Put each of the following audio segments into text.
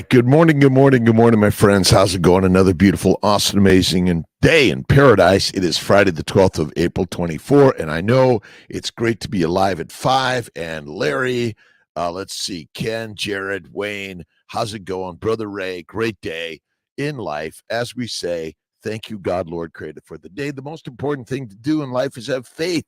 right. Good morning, my friends. How's it going? Another beautiful, awesome, amazing day in paradise. It is Friday, the 12th of April, 24, and I know it's great to be alive at 5. And Larry, let's see, Ken, Jared, Wayne, how's it going? Brother Ray, great day in life. As we say, thank you, God, Lord, Creator, for the day. The most important thing to do in life is have faith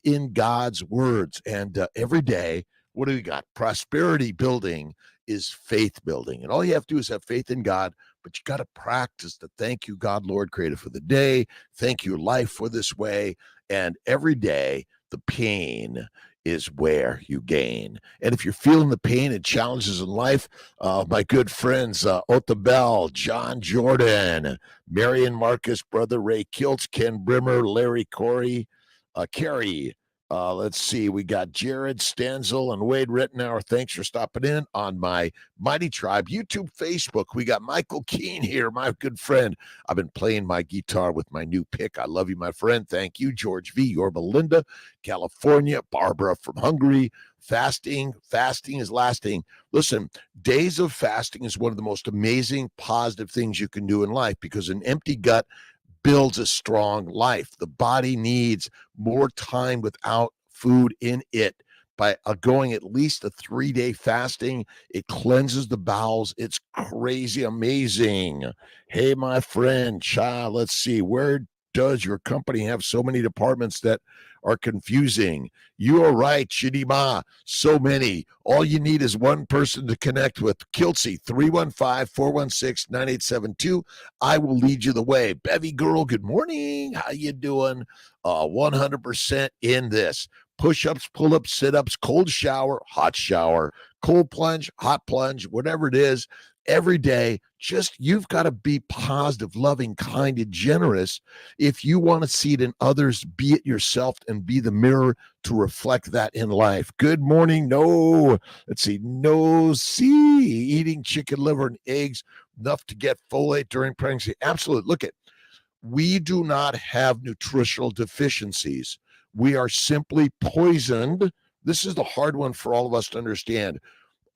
in God's words. And every day, what do we got? Prosperity building is faith building. And all you have to do is have faith in God, but you got to practice the thank you, God, Lord, Creator, for the day. Thank you, life, for this way. And every day, the pain is where you gain. And if you're feeling the pain and challenges in life, my good friends, Ota Bell, John Jordan, Marion Marcus, Brother Ray Kiltz, Ken Brimmer, Larry Corey, Carrie, let's see. We got Jared Stanzel and Wade Rittenauer. Thanks for stopping in on my Mighty Tribe YouTube, Facebook. We got Michael Keene here, my good friend. I've been playing my guitar with my new pick. I love you, my friend. Thank you, George V. Yorba Linda, California. Barbara from Hungary. Fasting is lasting. Listen, days of fasting is one of the most amazing, positive things you can do in life because an empty gut builds a strong life. The body needs more time without food in it. By going at least a 3-day fasting, it cleanses the bowels. It's crazy amazing. Hey, my friend, child, let's see. Where does your company have so many departments that are confusing? You are right, Shidima. So many. All you need is one person to connect with. Kiltz, 315-416-9872. I will lead you the way. Bevy girl, good morning. How you doing? 100% in this. Push-ups, pull-ups, sit-ups, cold shower, hot shower, cold plunge, hot plunge, whatever it is, every day. Just you've got to be positive, loving, kind, and generous. If you want to see it in others, be it yourself and be the mirror to reflect that in life. Good morning. No, let's see. No, see, eating chicken liver and eggs, enough to get folate during pregnancy. Absolutely. Look at, we do not have nutritional deficiencies. We are simply poisoned. This is the hard one for all of us to understand.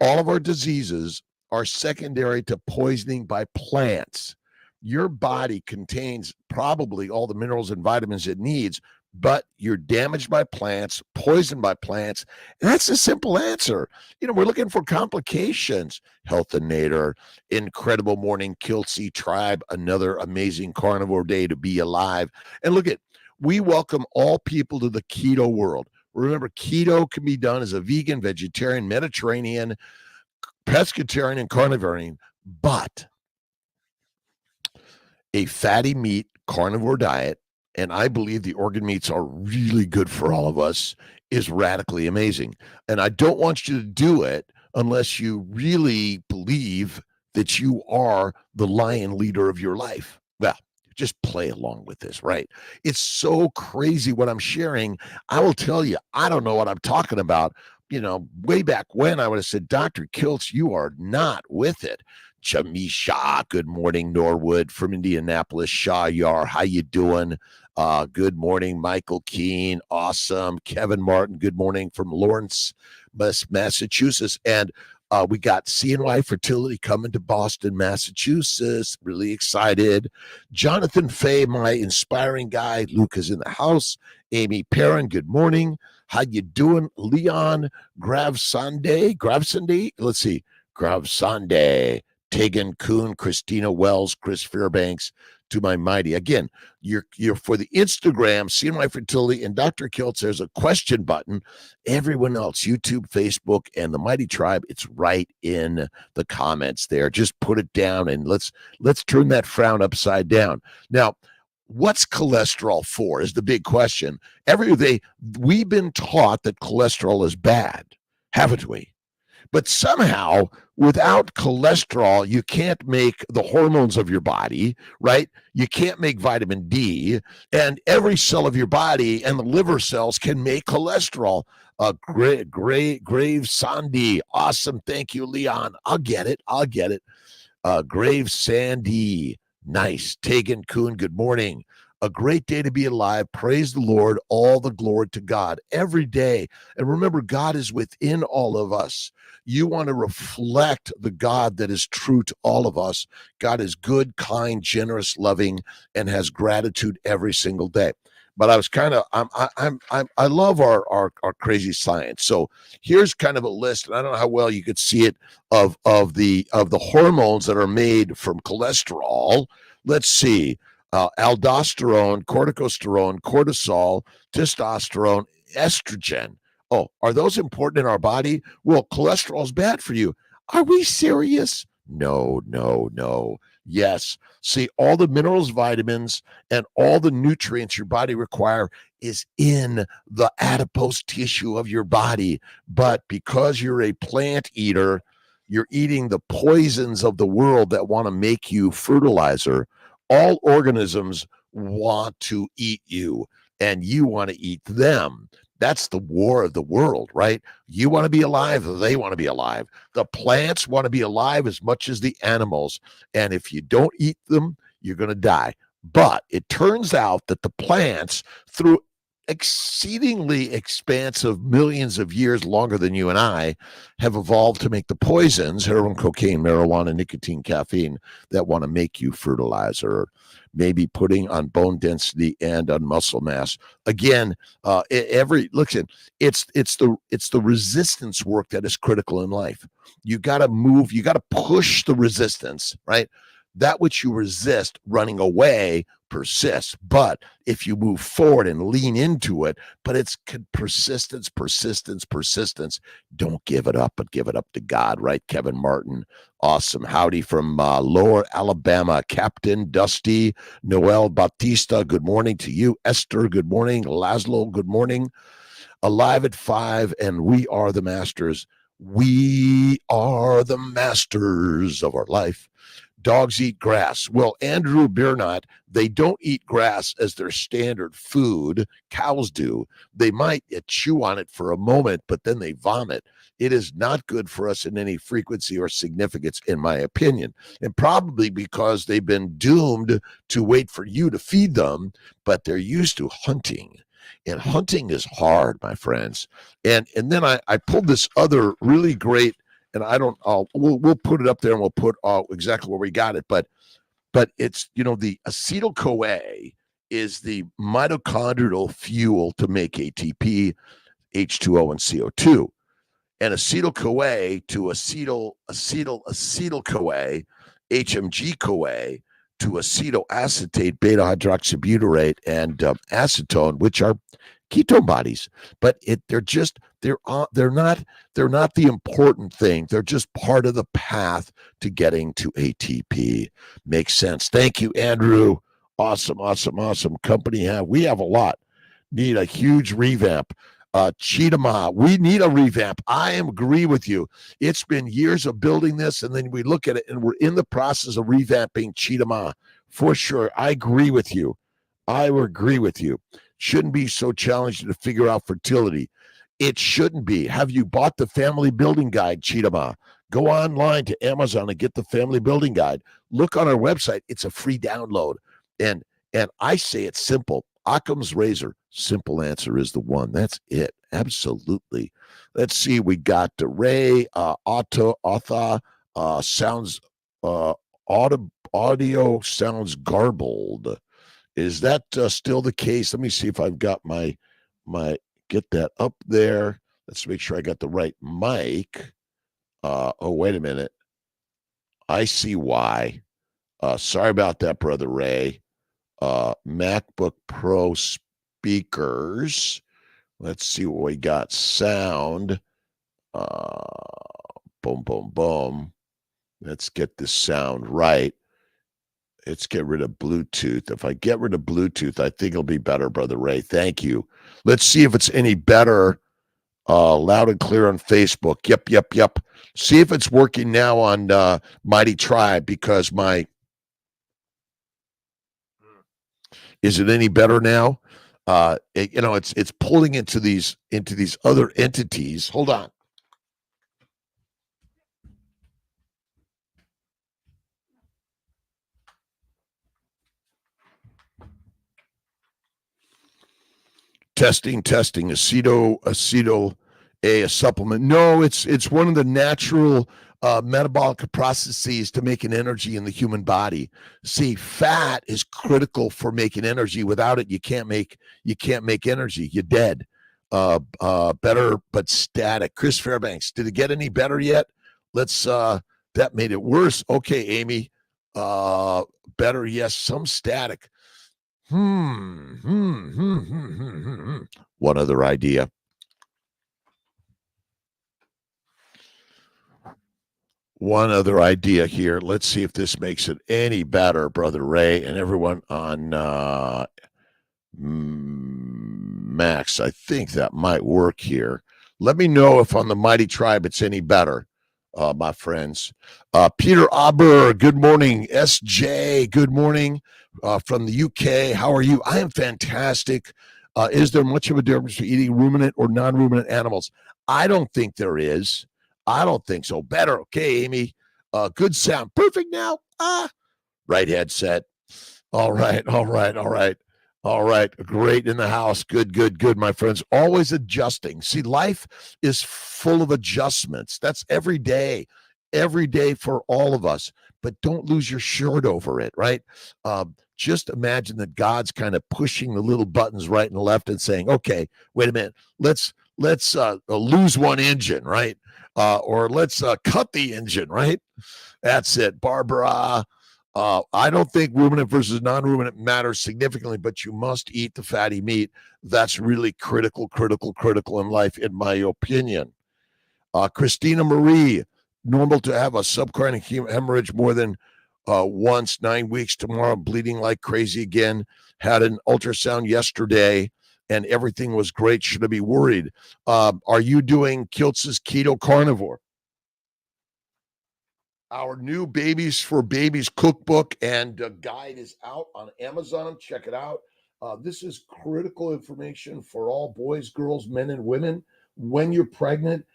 All of our diseases are secondary to poisoning by plants. Your body contains probably all the minerals and vitamins it needs, but you're damaged by plants, poisoned by plants. And that's a simple answer. We're looking for complications. Health and Nader, incredible morning, Kiltz Tribe, another amazing carnivore day to be alive. And look at, we welcome all people to the keto world. Remember, keto can be done as a vegan, vegetarian, Mediterranean, pescatarian, and carnivorian, but a fatty meat carnivore diet, and I believe the organ meats are really good for all of us, is radically amazing. And I don't want you to do it unless you really believe that you are the lion leader of your life. Well, just play along with this, right? It's so crazy what I'm sharing. I will tell you, I don't know what I'm talking about. Way back when I would have said, Dr. Kiltz, you are not with it. Chamisha, good morning. Norwood from Indianapolis. Shah Yar, how you doing? Good morning. Michael Keene, awesome. Kevin Martin, good morning from Lawrence, Massachusetts. And we got CNY Fertility coming to Boston, Massachusetts. Really excited. Jonathan Fay, my inspiring guy. Luke is in the house. Amy Perrin, good morning. How you doing? Leon Gravsande. Let's see. Gravsande. Tegan Kuhn, Christina Wells, Chris Fairbanks, to my mighty. Again, you're for the Instagram, CNY Fertility, and Dr. Kiltz, there's a question button. Everyone else, YouTube, Facebook, and the Mighty Tribe, it's right in the comments there. Just put it down and let's turn that frown upside down. Now, what's cholesterol for is the big question. Every day, we've been taught that cholesterol is bad, haven't we? But somehow, without cholesterol, you can't make the hormones of your body, right? You can't make vitamin D, and every cell of your body and the liver cells can make cholesterol. Grave Sandy, awesome. Thank you, Leon. I'll get it. Grave Sandy, nice. Tegan Kuhn, good morning. A great day to be alive. Praise the Lord. All the glory to God every day. And remember, God is within all of us. You want to reflect the God that is true to all of us. God is good, kind, generous, loving, and has gratitude every single day. But I was kind of I love our crazy science. So here's kind of a list, and I don't know how well you could see it of the hormones that are made from cholesterol. Let's see, aldosterone, corticosterone, cortisol, testosterone, estrogen. Oh, are those important in our body? Well, cholesterol is bad for you. Are we serious? No, no, no. Yes. See, all the minerals, vitamins, and all the nutrients your body require is in the adipose tissue of your body. But because you're a plant eater, you're eating the poisons of the world that want to make you fertilizer. All organisms want to eat you, and you want to eat them. That's the war of the world, right? You want to be alive, they want to be alive. The plants want to be alive as much as the animals. And if you don't eat them, you're going to die. But it turns out that the plants, through exceedingly expansive millions of years longer than you and I, have evolved to make the poisons, heroin, cocaine, marijuana, nicotine, caffeine, that want to make you fertilizer, maybe putting on bone density and on muscle mass. Again, listen, it's the resistance work that is critical in life. You got to move, you got to push the resistance, right? That which you resist running away persists. But if you move forward and lean into it, but it's persistence, persistence, persistence. Don't give it up, but give it up to God, right? Kevin Martin, awesome. Howdy from Lower Alabama. Captain Dusty, Noel Bautista, good morning to you. Esther, good morning. Laszlo, good morning. Alive at 5, and we are the masters. We are the masters of our life. Dogs eat grass. Well, Andrew Biernot, they don't eat grass as their standard food. Cows do. They might chew on it for a moment, but then they vomit. It is not good for us in any frequency or significance, in my opinion. And probably because they've been doomed to wait for you to feed them, but they're used to hunting. And hunting is hard, my friends. And then I pulled this other really great, and I don't. We'll put it up there, and we'll put exactly where we got it. But it's the acetyl CoA is the mitochondrial fuel to make ATP, H2O, and CO2. And acetyl CoA to acetyl CoA, HMG CoA to acetoacetate, beta hydroxybutyrate, and acetone, which are ketone bodies. But they're not the important thing. They're just part of the path to getting to ATP. Makes sense. Thank you, Andrew. Awesome, awesome, awesome company. We have a lot. Need a huge revamp. Cheetah, we need a revamp. I agree with you. It's been years of building this, and then we look at it, and we're in the process of revamping Cheetah for sure. I agree with you. I agree with you. Shouldn't be so challenging to figure out fertility. It shouldn't be. Have you bought the family building guide, Cheetah? Go online to Amazon and get the family building guide. Look on our website. It's a free download. And I say it's simple. Occam's razor. Simple answer is the one. That's it. Absolutely. Let's see. We got Ray, Otha, sounds, audio sounds garbled. Is that still the case? Let me see if I've got my get that up there. Let's make sure I got the right mic. Oh, wait a minute. I see why. Sorry about that, Brother Ray. MacBook Pro speakers. Let's see what we got. Sound. Boom, boom, boom. Let's get this sound right. Let's get rid of Bluetooth. If I get rid of Bluetooth, I think it'll be better, Brother Ray. Thank you. Let's see if it's any better. Loud and clear on Facebook. Yep, yep, yep. See if it's working now on Mighty Tribe, because is it any better now? It's pulling into these other entities. Hold on. Testing. Acetyl A, a supplement. No, it's one of the natural metabolic processes to making energy in the human body. See, fat is critical for making energy. Without it, you can't make energy. You're dead. Better but static. Chris Fairbanks, did it get any better yet? Let's that made it worse. Okay, Amy. Better, yes, some static. One other idea. One other idea here. Let's see if this makes it any better, Brother Ray, and everyone on Max. I think that might work here. Let me know if on the Mighty Tribe it's any better, my friends. Peter Aber, good morning. SJ, good morning from the UK. How are you? I am fantastic. Is there much of a difference for eating ruminant or non-ruminant animals? I don't think there is. I don't think so. Better. Okay, Amy. Good sound. Perfect now. Right headset. All right. Great in the house. Good, my friends. Always adjusting. See, life is full of adjustments. That's every day for all of us. But don't lose your shirt over it, right? Just imagine that God's kind of pushing the little buttons right and left and saying, okay, wait a minute. Let's lose one engine, right? Or let's cut the engine, right? That's it. Barbara, I don't think ruminant versus non-ruminant matters significantly, but you must eat the fatty meat. That's really critical in life, in my opinion. Christina Marie, normal to have a subchorionic hemorrhage more than once, 9 weeks. Tomorrow, bleeding like crazy again. Had an ultrasound yesterday, and everything was great. Should I be worried? Are you doing Kiltz's Keto Carnivore? Our new Babies for Babies cookbook and guide is out on Amazon. Check it out. This is critical information for all boys, girls, men, and women. When you're pregnant,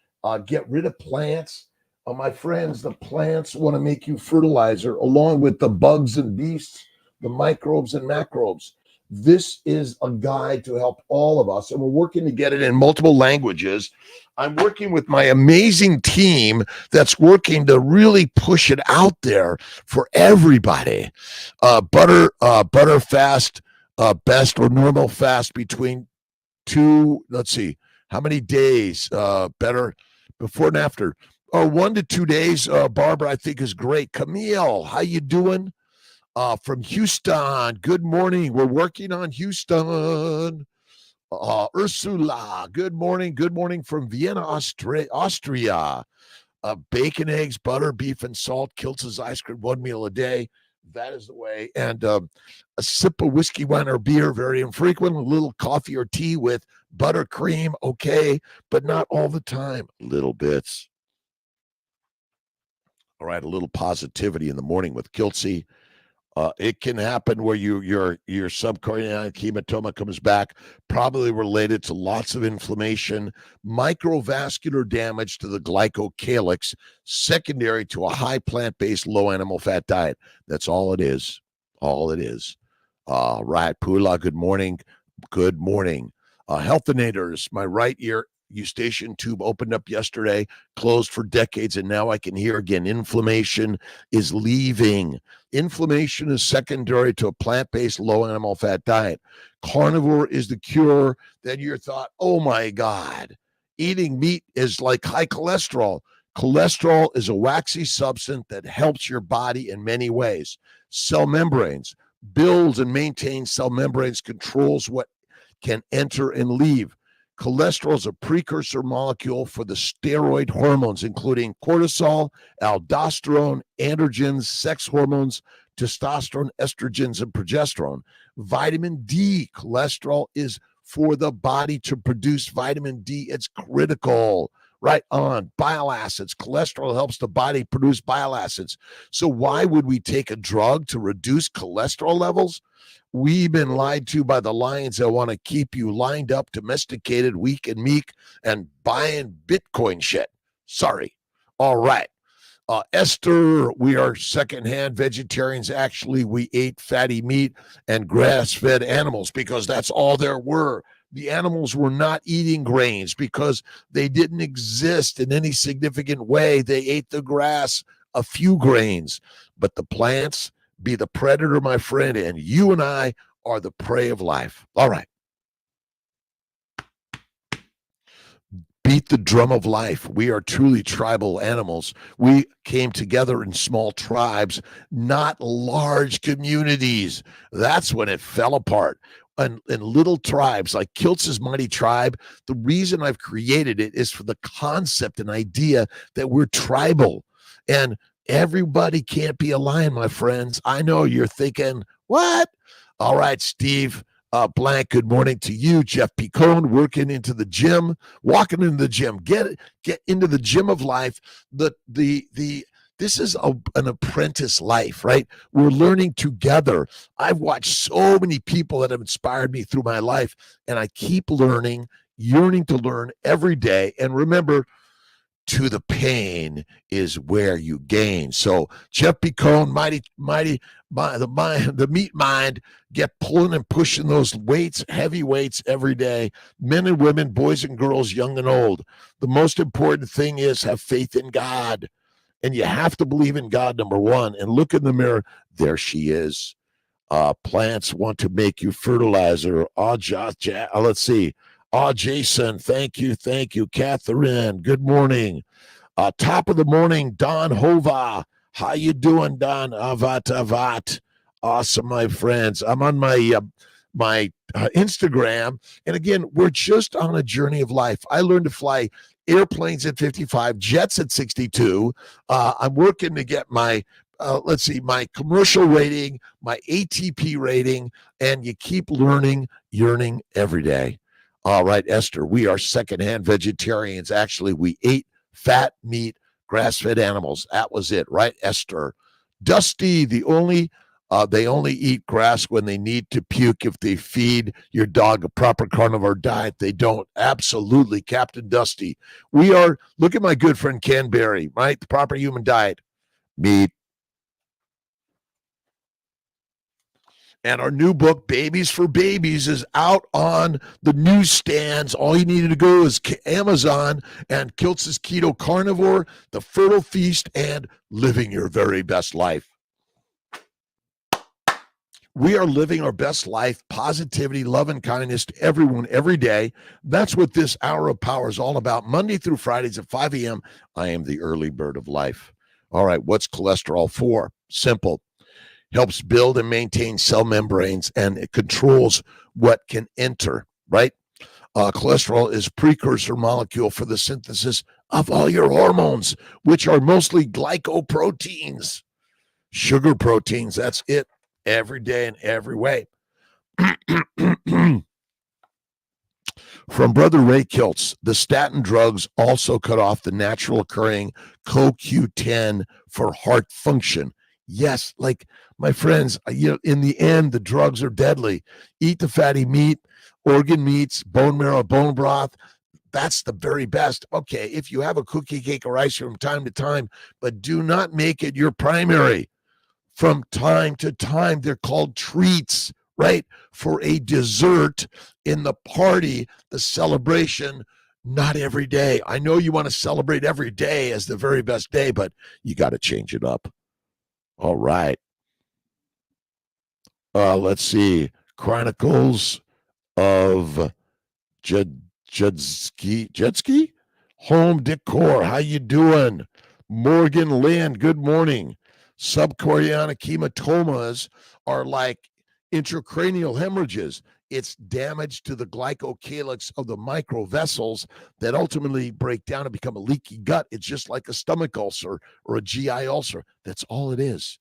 get rid of plants. My friends, the plants want to make you fertilizer along with the bugs and beasts, the microbes and macrobes. This is a guide to help all of us, and we're working to get it in multiple languages. I'm working with my amazing team that's working to really push it out there for everybody. Butter fast, best or normal fast between two, let's see, how many days better before and after? 1 to 2 days, Barbara, I think is great. Camille, how you doing? From Houston, good morning. We're working on Houston. Ursula, good morning from Vienna, Austria. Bacon, eggs, butter, beef, and salt. Kiltz's ice cream, 1 meal a day. That is the way. And a sip of whiskey, wine, or beer, very infrequent. A little coffee or tea with buttercream, okay, but not all the time. Little bits. All right, a little positivity in the morning with Kiltzy. It can happen where your subchorionic hematoma comes back, probably related to lots of inflammation, microvascular damage to the glycocalyx, secondary to a high plant-based, low animal fat diet. That's all it is. Right, Pula, good morning. Healthinators, my right ear eustachian tube opened up yesterday, closed for decades, and now I can hear again. Inflammation is leaving. Inflammation is secondary to a plant-based, low animal fat diet. Carnivore is the cure. Then you thought, oh my God, eating meat is like high cholesterol. Cholesterol is a waxy substance that helps your body in many ways. Cell membranes, builds and maintains cell membranes, controls what can enter and leave. Cholesterol is a precursor molecule for the steroid hormones, including cortisol, aldosterone, androgens, sex hormones, testosterone, estrogens, and progesterone. Vitamin D, cholesterol is for the body to produce vitamin D. It's critical. Right on. Bile acids. Cholesterol helps the body produce bile acids. So why would we take a drug to reduce cholesterol levels? We've been lied to by the lions that want to keep you lined up, domesticated, weak and meek, and buying Bitcoin shit. Sorry. All right. Esther, we are secondhand vegetarians. Actually, we ate fatty meat and grass-fed animals because that's all there were The animals were not eating grains because they didn't exist in any significant way. They ate the grass, a few grains, but the plants be the predator, my friend, and you and I are the prey of life. All right. Beat the drum of life. We are truly tribal animals. We came together in small tribes, not large communities. That's when it fell apart. And little tribes like Kiltz's Mighty Tribe, the reason I've created it is for the concept and idea that we're tribal. And everybody can't be a lion, my friends. I know you're thinking, what? All right, Steve. Blank, good morning to you. Jeff Picone, working into the gym, walking into the gym. Get into the gym of life. This is an apprentice life, right? We're learning together. I've watched so many people that have inspired me through my life, and I keep learning, yearning to learn every day. And remember, to the pain is where you gain. So Jeff Picone, the meat mind, get pulling and pushing those weights, heavy weights every day. Men and women, boys and girls, young and old. The most important thing is have faith in God. And you have to believe in God, number one, and look in the mirror. There she is. Plants want to make you fertilizer. Let's see. Jason, thank you. Catherine, good morning. Top of the morning, Don Hova. How you doing, Don? Avat. Awesome, my friends. I'm on my Instagram. And again, we're just on a journey of life. I learned to fly airplanes at 55, jets at 62. I'm working to get my my commercial rating, my ATP rating, and you keep learning, yearning every day. All right, Esther, we are secondhand vegetarians. Actually, we ate fat meat, grass-fed animals. That was it, right, Esther? Dusty, they only eat grass when they need to puke. If they feed your dog a proper carnivore diet, they don't. Absolutely, Captain Dusty. Look at my good friend Ken Berry, right? The proper human diet, meat. And our new book, Babies for Babies, is out on the newsstands. All you need to go is Amazon and Kiltz's Keto Carnivore, The Fertile Feast, and Living Your Very Best Life. We are living our best life, positivity, love, and kindness to everyone every day. That's what this hour of power is all about. Monday through Fridays at 5 a.m. I am the early bird of life. All right, what's cholesterol for? Simple. Helps build and maintain cell membranes, and it controls what can enter, right? Cholesterol is precursor molecule for the synthesis of all your hormones, which are mostly glycoproteins, sugar proteins. That's it, every day in every way. From Brother Ray Kiltz, the statin drugs also cut off the natural occurring CoQ10 for heart function. Yes, like my friends, in the end, the drugs are deadly. Eat the fatty meat, organ meats, bone marrow, bone broth. That's the very best. Okay, if you have a cookie, cake, or ice from time to time, but do not make it your primary. From time to time, they're called treats, right? For a dessert in the party, the celebration, not every day. I know you want to celebrate every day as the very best day, but you got to change it up. All right. Let's see. Chronicles of Jetski Home Decor. How you doing? Morgan Lynn, good morning. Subchorionic hematomas are like intracranial hemorrhages. It's damage to the glycocalyx of the microvessels that ultimately break down and become a leaky gut. It's just like a stomach ulcer or a GI ulcer. That's all it is.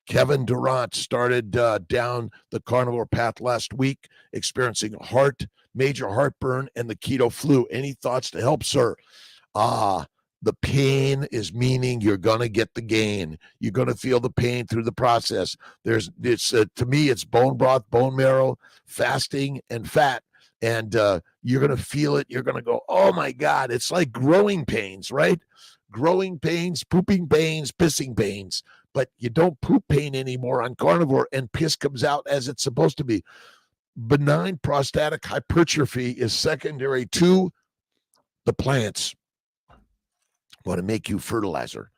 Kevin Durant started down the carnivore path last week, experiencing major heartburn, and the keto flu. Any thoughts to help, sir? The pain is meaning you're going to get the gain. You're going to feel the pain through the process. To me, it's bone broth, bone marrow, fasting, and fat. And you're going to feel it. You're going to go, oh, my God. It's like growing pains, right? Growing pains, pooping pains, pissing pains. But you don't poop pain anymore on carnivore, and piss comes out as it's supposed to be. benign prostatic hypertrophy is secondary to the plants. Want to make you fertilizer.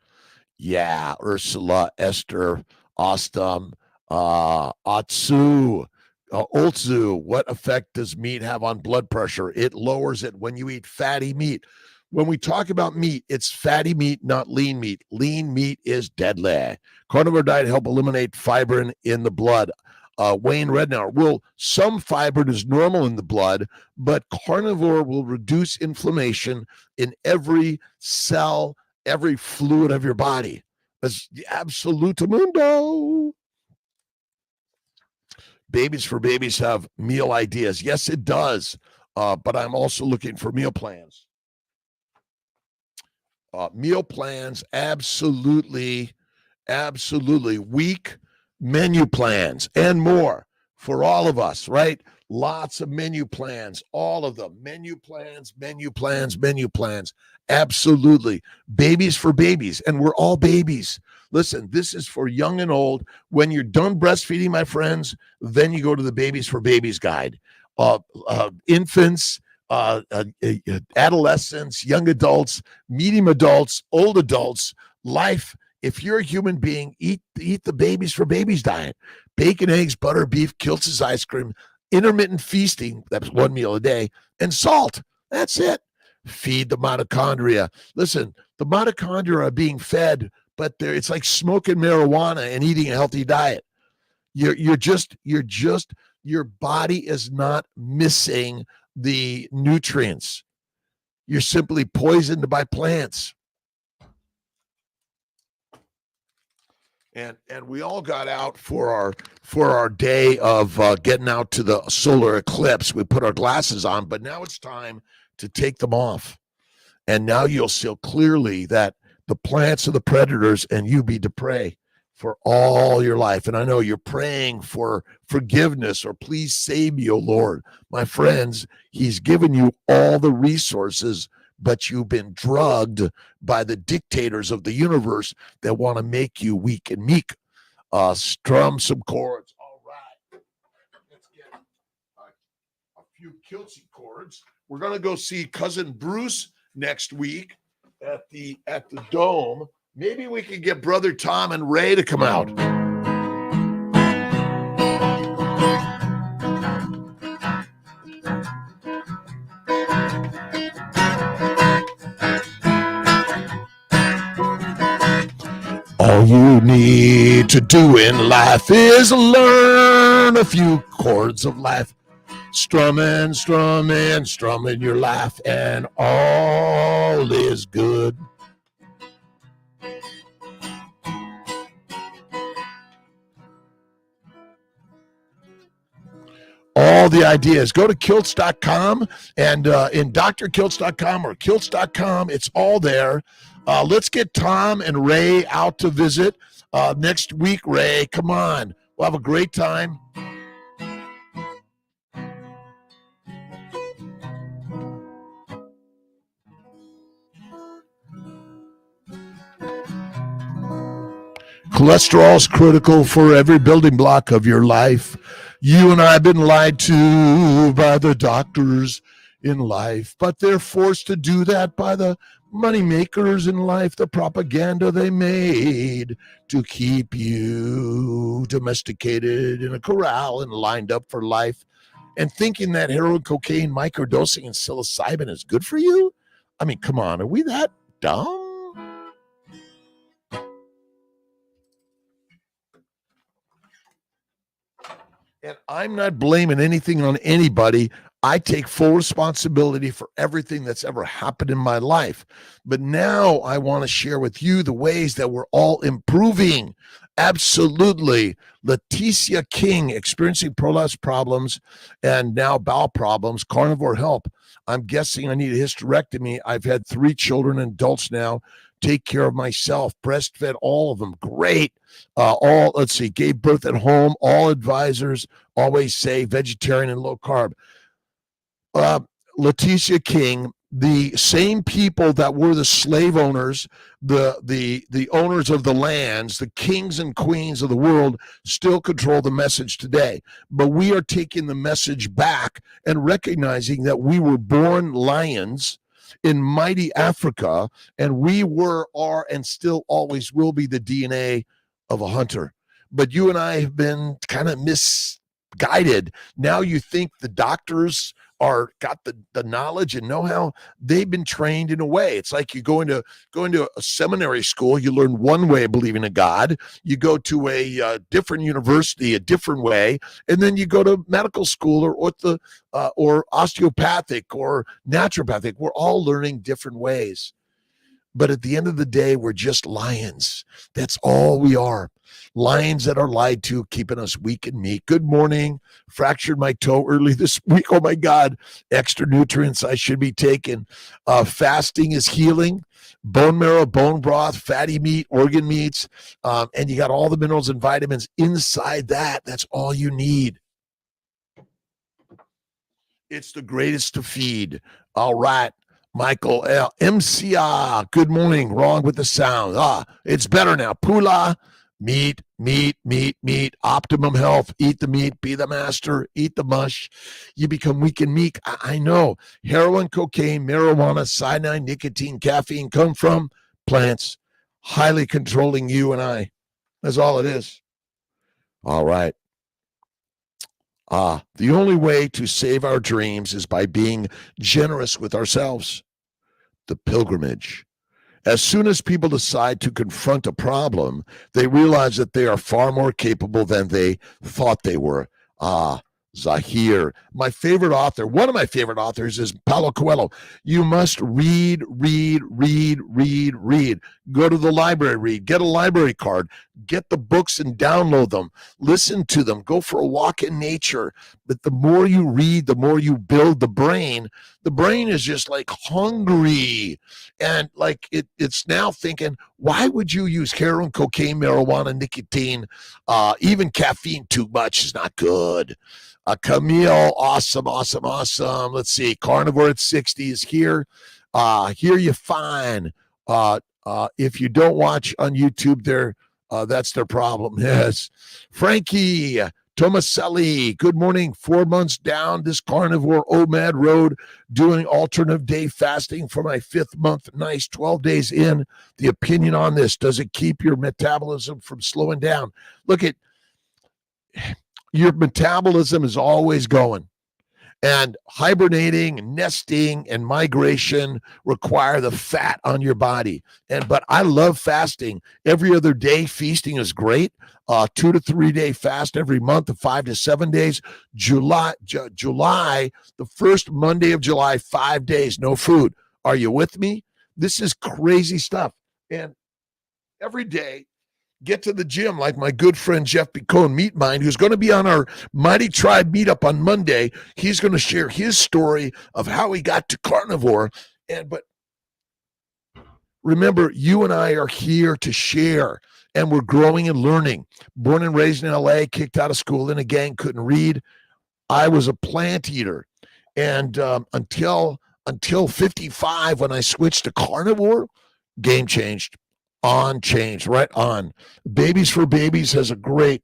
Yeah, Ursula, Esther, Ostam, Atsu, Otsu. What effect does meat have on blood pressure? It lowers it when you eat fatty meat. When we talk about meat, it's fatty meat, not lean meat. Lean meat is deadly. Carnivore diet help eliminate fibrin in the blood. Wayne Rednauer, well, some fibrin is normal in the blood, but carnivore will reduce inflammation in every cell, every fluid of your body. That's the absolute mundo. Babies for Babies have meal ideas. Yes, it does. But I'm also looking for meal plans. Meal plans, absolutely week menu plans and more for all of us, right? Lots of menu plans, all of them. Menu plans. Absolutely. Babies for Babies. And we're all babies. Listen, this is for young and old. When you're done breastfeeding, my friends, then you go to the Babies for Babies guide. Infants, adolescents, young adults, medium adults, old adults, life. If you're a human being, eat the Babies for Babies diet. Bacon, eggs, butter, beef, Kiltz's ice cream, intermittent feasting, that's one meal a day, and salt. That's it. Feed the mitochondria. Listen, the mitochondria are being fed, but it's like smoking marijuana and eating a healthy diet. Your body is not missing the nutrients. You're simply poisoned by plants. And we all got out for our day of getting out to the solar eclipse. We put our glasses on, but now it's time to take them off. And now you'll see clearly that the plants are the predators and you be the prey for all your life. And I know you're praying for forgiveness or please save me, O Lord. My friends, he's given you all the resources, but you've been drugged by the dictators of the universe that want to make you weak and meek. Strum some chords. All right. Let's get a few Kiltz chords. We're going to go see Cousin Bruce next week at the Dome. Maybe we can get Brother Tom and Ray to come out. All you need to do in life is learn a few chords of life. Strumming your life, and all is good. All the ideas. Go to Kiltz.com and in Dr.Kiltz.com or Kiltz.com, it's all there. Let's get Tom and Ray out to visit next week. Ray, come on. We'll have a great time. Cholesterol is critical for every building block of your life. You and I have been lied to by the doctors in life, but they're forced to do that by the money makers in life, the propaganda they made to keep you domesticated in a corral and lined up for life, and thinking that heroin, cocaine, microdosing, and psilocybin is good for you. I mean, come on, are we that dumb? And I'm not blaming anything on anybody. I take full responsibility for everything that's ever happened in my life. But now I want to share with you the ways that we're all improving. Absolutely. Leticia King, experiencing prolapse problems and now bowel problems, carnivore help. I'm guessing I need a hysterectomy. I've had 3 children and adults now. Take care of myself, breastfed all of them. Great. Gave birth at home. All advisors always say vegetarian and low carb. Leticia King, the same people that were the slave owners, the owners of the lands, the kings and queens of the world, still control the message today. But we are taking the message back and recognizing that we were born lions in mighty Africa, and we were, are, and still always will be the DNA of a hunter. But you and I have been kind of misguided. Now you think the doctors are got the knowledge and know-how. They've been trained in a way. It's like you go into a seminary school, you learn one way of believing in God. You go to a different university, a different way, and then you go to medical school or osteopathic or naturopathic. We're all learning different ways. But at the end of the day, we're just lions. That's all we are. Lions that are lied to, keeping us weak and meek. Good morning. Fractured my toe early this week. Oh my God. Extra nutrients I should be taking. Fasting is healing. Bone marrow, bone broth, fatty meat, organ meats. And you got all the minerals and vitamins inside that. That's all you need. It's the greatest to feed. All right. Michael L. MCR, good morning. Wrong with the sound. It's better now. Pula, meat, optimum health. Eat the meat, be the master, eat the mush. You become weak and meek. I know. Heroin, cocaine, marijuana, cyanide, nicotine, caffeine come from plants, highly controlling you and I. That's all it is. All right. The only way to save our dreams is by being generous with ourselves. The pilgrimage. As soon as people decide to confront a problem, they realize that they are far more capable than they thought they were. Zahir. My favorite author, one of my favorite authors is Paulo Coelho. You must read. Go to the library, read. Get a library card. Get the books and download them. Listen to them. Go for a walk in nature. But the more you read, the more you build the brain. The brain is just like hungry. And like it's now thinking, why would you use heroin, cocaine, marijuana, nicotine, even caffeine too much is not good. Camille, awesome. Let's see. Carnivore at 60 is here. Here you find. If you don't watch on YouTube, that's their problem. Yes. Frankie Tomaselli, good morning. 4 months down this carnivore OMAD road, doing alternative day fasting for my 5th month. Nice. 12 days in. The opinion on this, does it keep your metabolism from slowing down? Look at your metabolism is always going, and hibernating, nesting, and migration require the fat on your body. But I love fasting. Every other day feasting is great. 2 to 3 day fast every month of 5 to 7 days. July, the first Monday of July, 5 days, no food. Are you with me? This is crazy stuff. And every day, get to the gym like my good friend Jeff Bicone, Meat Mind, who's going to be on our Mighty Tribe meetup on Monday. He's going to share his story of how he got to carnivore. But remember, you and I are here to share, and we're growing and learning. Born and raised in LA, kicked out of school in a gang, couldn't read. I was a plant eater. And until 55, when I switched to carnivore, game changed. Changed right on. Babies for Babies has a great,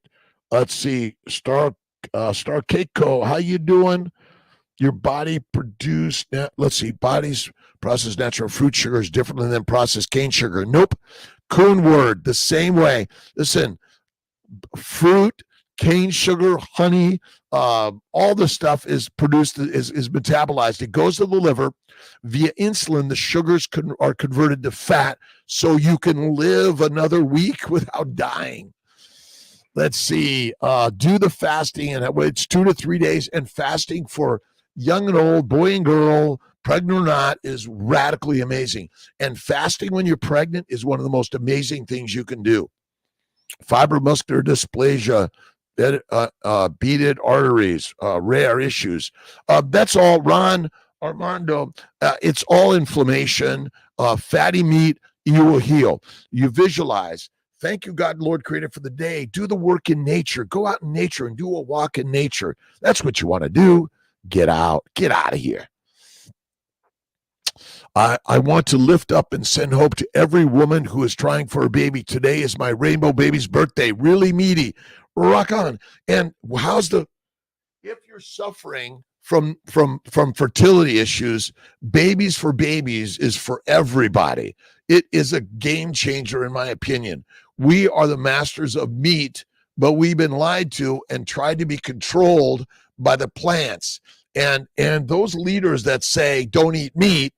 let's see, Star Keiko, how you doing? Your body produced, let's see, bodies process natural fruit sugar is different than processed cane sugar. Nope. Coon word, the same way. Listen, fruit, cane sugar, honey, all the stuff is produced, is metabolized. It goes to the liver via insulin. The sugars are converted to fat, so you can live another week without dying. Let's see. Do the fasting, and it's 2 to 3 days. And fasting for young and old, boy and girl, pregnant or not, is radically amazing. And fasting when you're pregnant is one of the most amazing things you can do. Fibromuscular dysplasia, beaded arteries, rare issues. That's all, Ron Armando. It's all inflammation, fatty meat. You will heal. You visualize. Thank you, God, Lord, Creator, for the day. Do the work in nature. Go out in nature and do a walk in nature. That's what you want to do. Get out. Get out of here. I want to lift up and send hope to every woman who is trying for a baby. Today is my rainbow baby's birthday. Really meaty. Rock on. And if you're suffering from fertility issues, Babies for Babies is for everybody. It is a game changer, in my opinion. We are the masters of meat, but we've been lied to and tried to be controlled by the plants. And those leaders that say don't eat meat,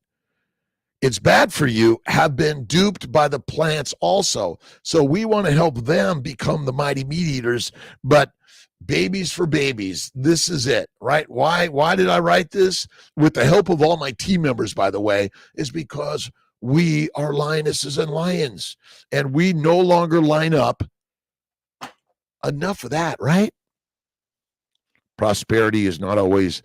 it's bad for you, have been duped by the plants also. So we want to help them become the mighty meat eaters. But Babies for Babies, this is it, right? Why did I write this? With the help of all my team members, by the way, is because we are lionesses and lions, and we no longer line up. Enough of that, right? Prosperity is not always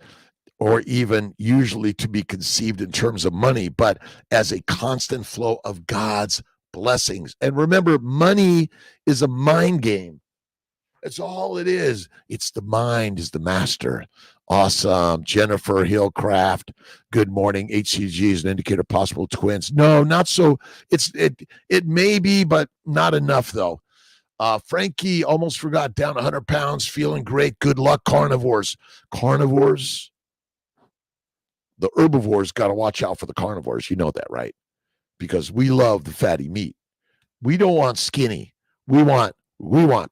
or even usually to be conceived in terms of money, but as a constant flow of God's blessings. And remember, money is a mind game. That's all it is. It's the mind is the master. Awesome. Jennifer Hillcraft. Good morning. HCG is an indicator of possible twins. No, not so. It may be, but not enough though. Frankie almost forgot, down 100 pounds, feeling great. Good luck, carnivores. Carnivores. The herbivores got to watch out for the carnivores. You know that, right? Because we love the fatty meat. We don't want skinny. We want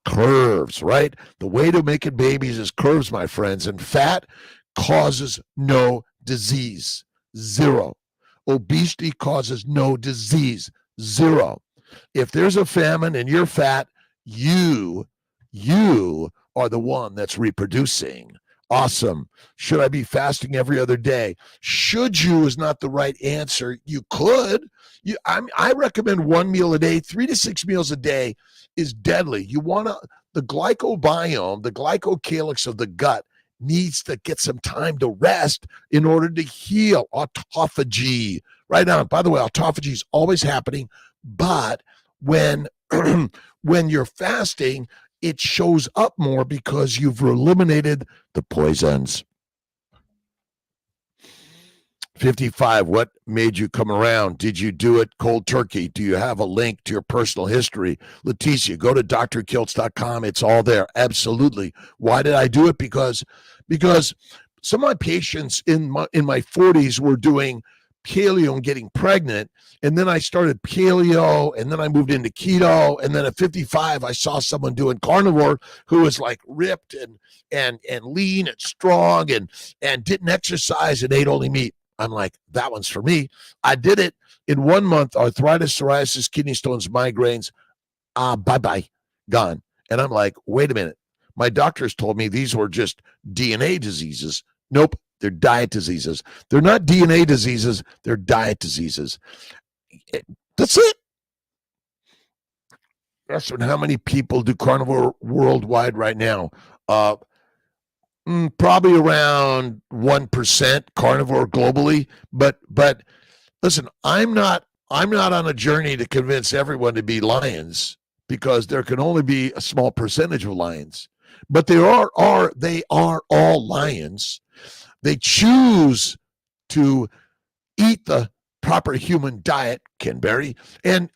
curves, right? The way to making babies is curves, my friends. And fat causes no disease. Zero. Obesity causes no disease. Zero. If there's a famine and you're fat, you are the one that's reproducing. Awesome. Should I be fasting every other day? Should you is not the right answer. You could. I recommend 1 meal a day. 3 to 6 meals a day is deadly. You want the glycobiome, the glycocalyx of the gut needs to get some time to rest in order to heal. Autophagy. Right on. By the way, autophagy is always happening, but when you're fasting, it shows up more because you've eliminated the poisons. 55, what made you come around? Did you do it cold turkey? Do you have a link to your personal history? Leticia, go to drkiltz.com. It's all there. Absolutely. Why did I do it? Because some of my patients in my 40s were doing paleo and getting pregnant, and then I started paleo, and then I moved into keto, and then at 55 I saw someone doing carnivore who was like ripped and lean and strong and didn't exercise and ate only meat. I'm like, that one's for me. I did it in 1 month. Arthritis, psoriasis, kidney stones, migraines, bye-bye, gone. And I'm like, wait a minute. My doctors told me these were just DNA diseases. Nope. They're diet diseases. They're not DNA diseases. They're diet diseases. That's it. That's how many people do carnivore worldwide right now. Probably around 1% carnivore globally. But listen, I'm not on a journey to convince everyone to be lions, because there can only be a small percentage of lions. But they are all lions. They choose to eat the proper human diet, Ken Berry. And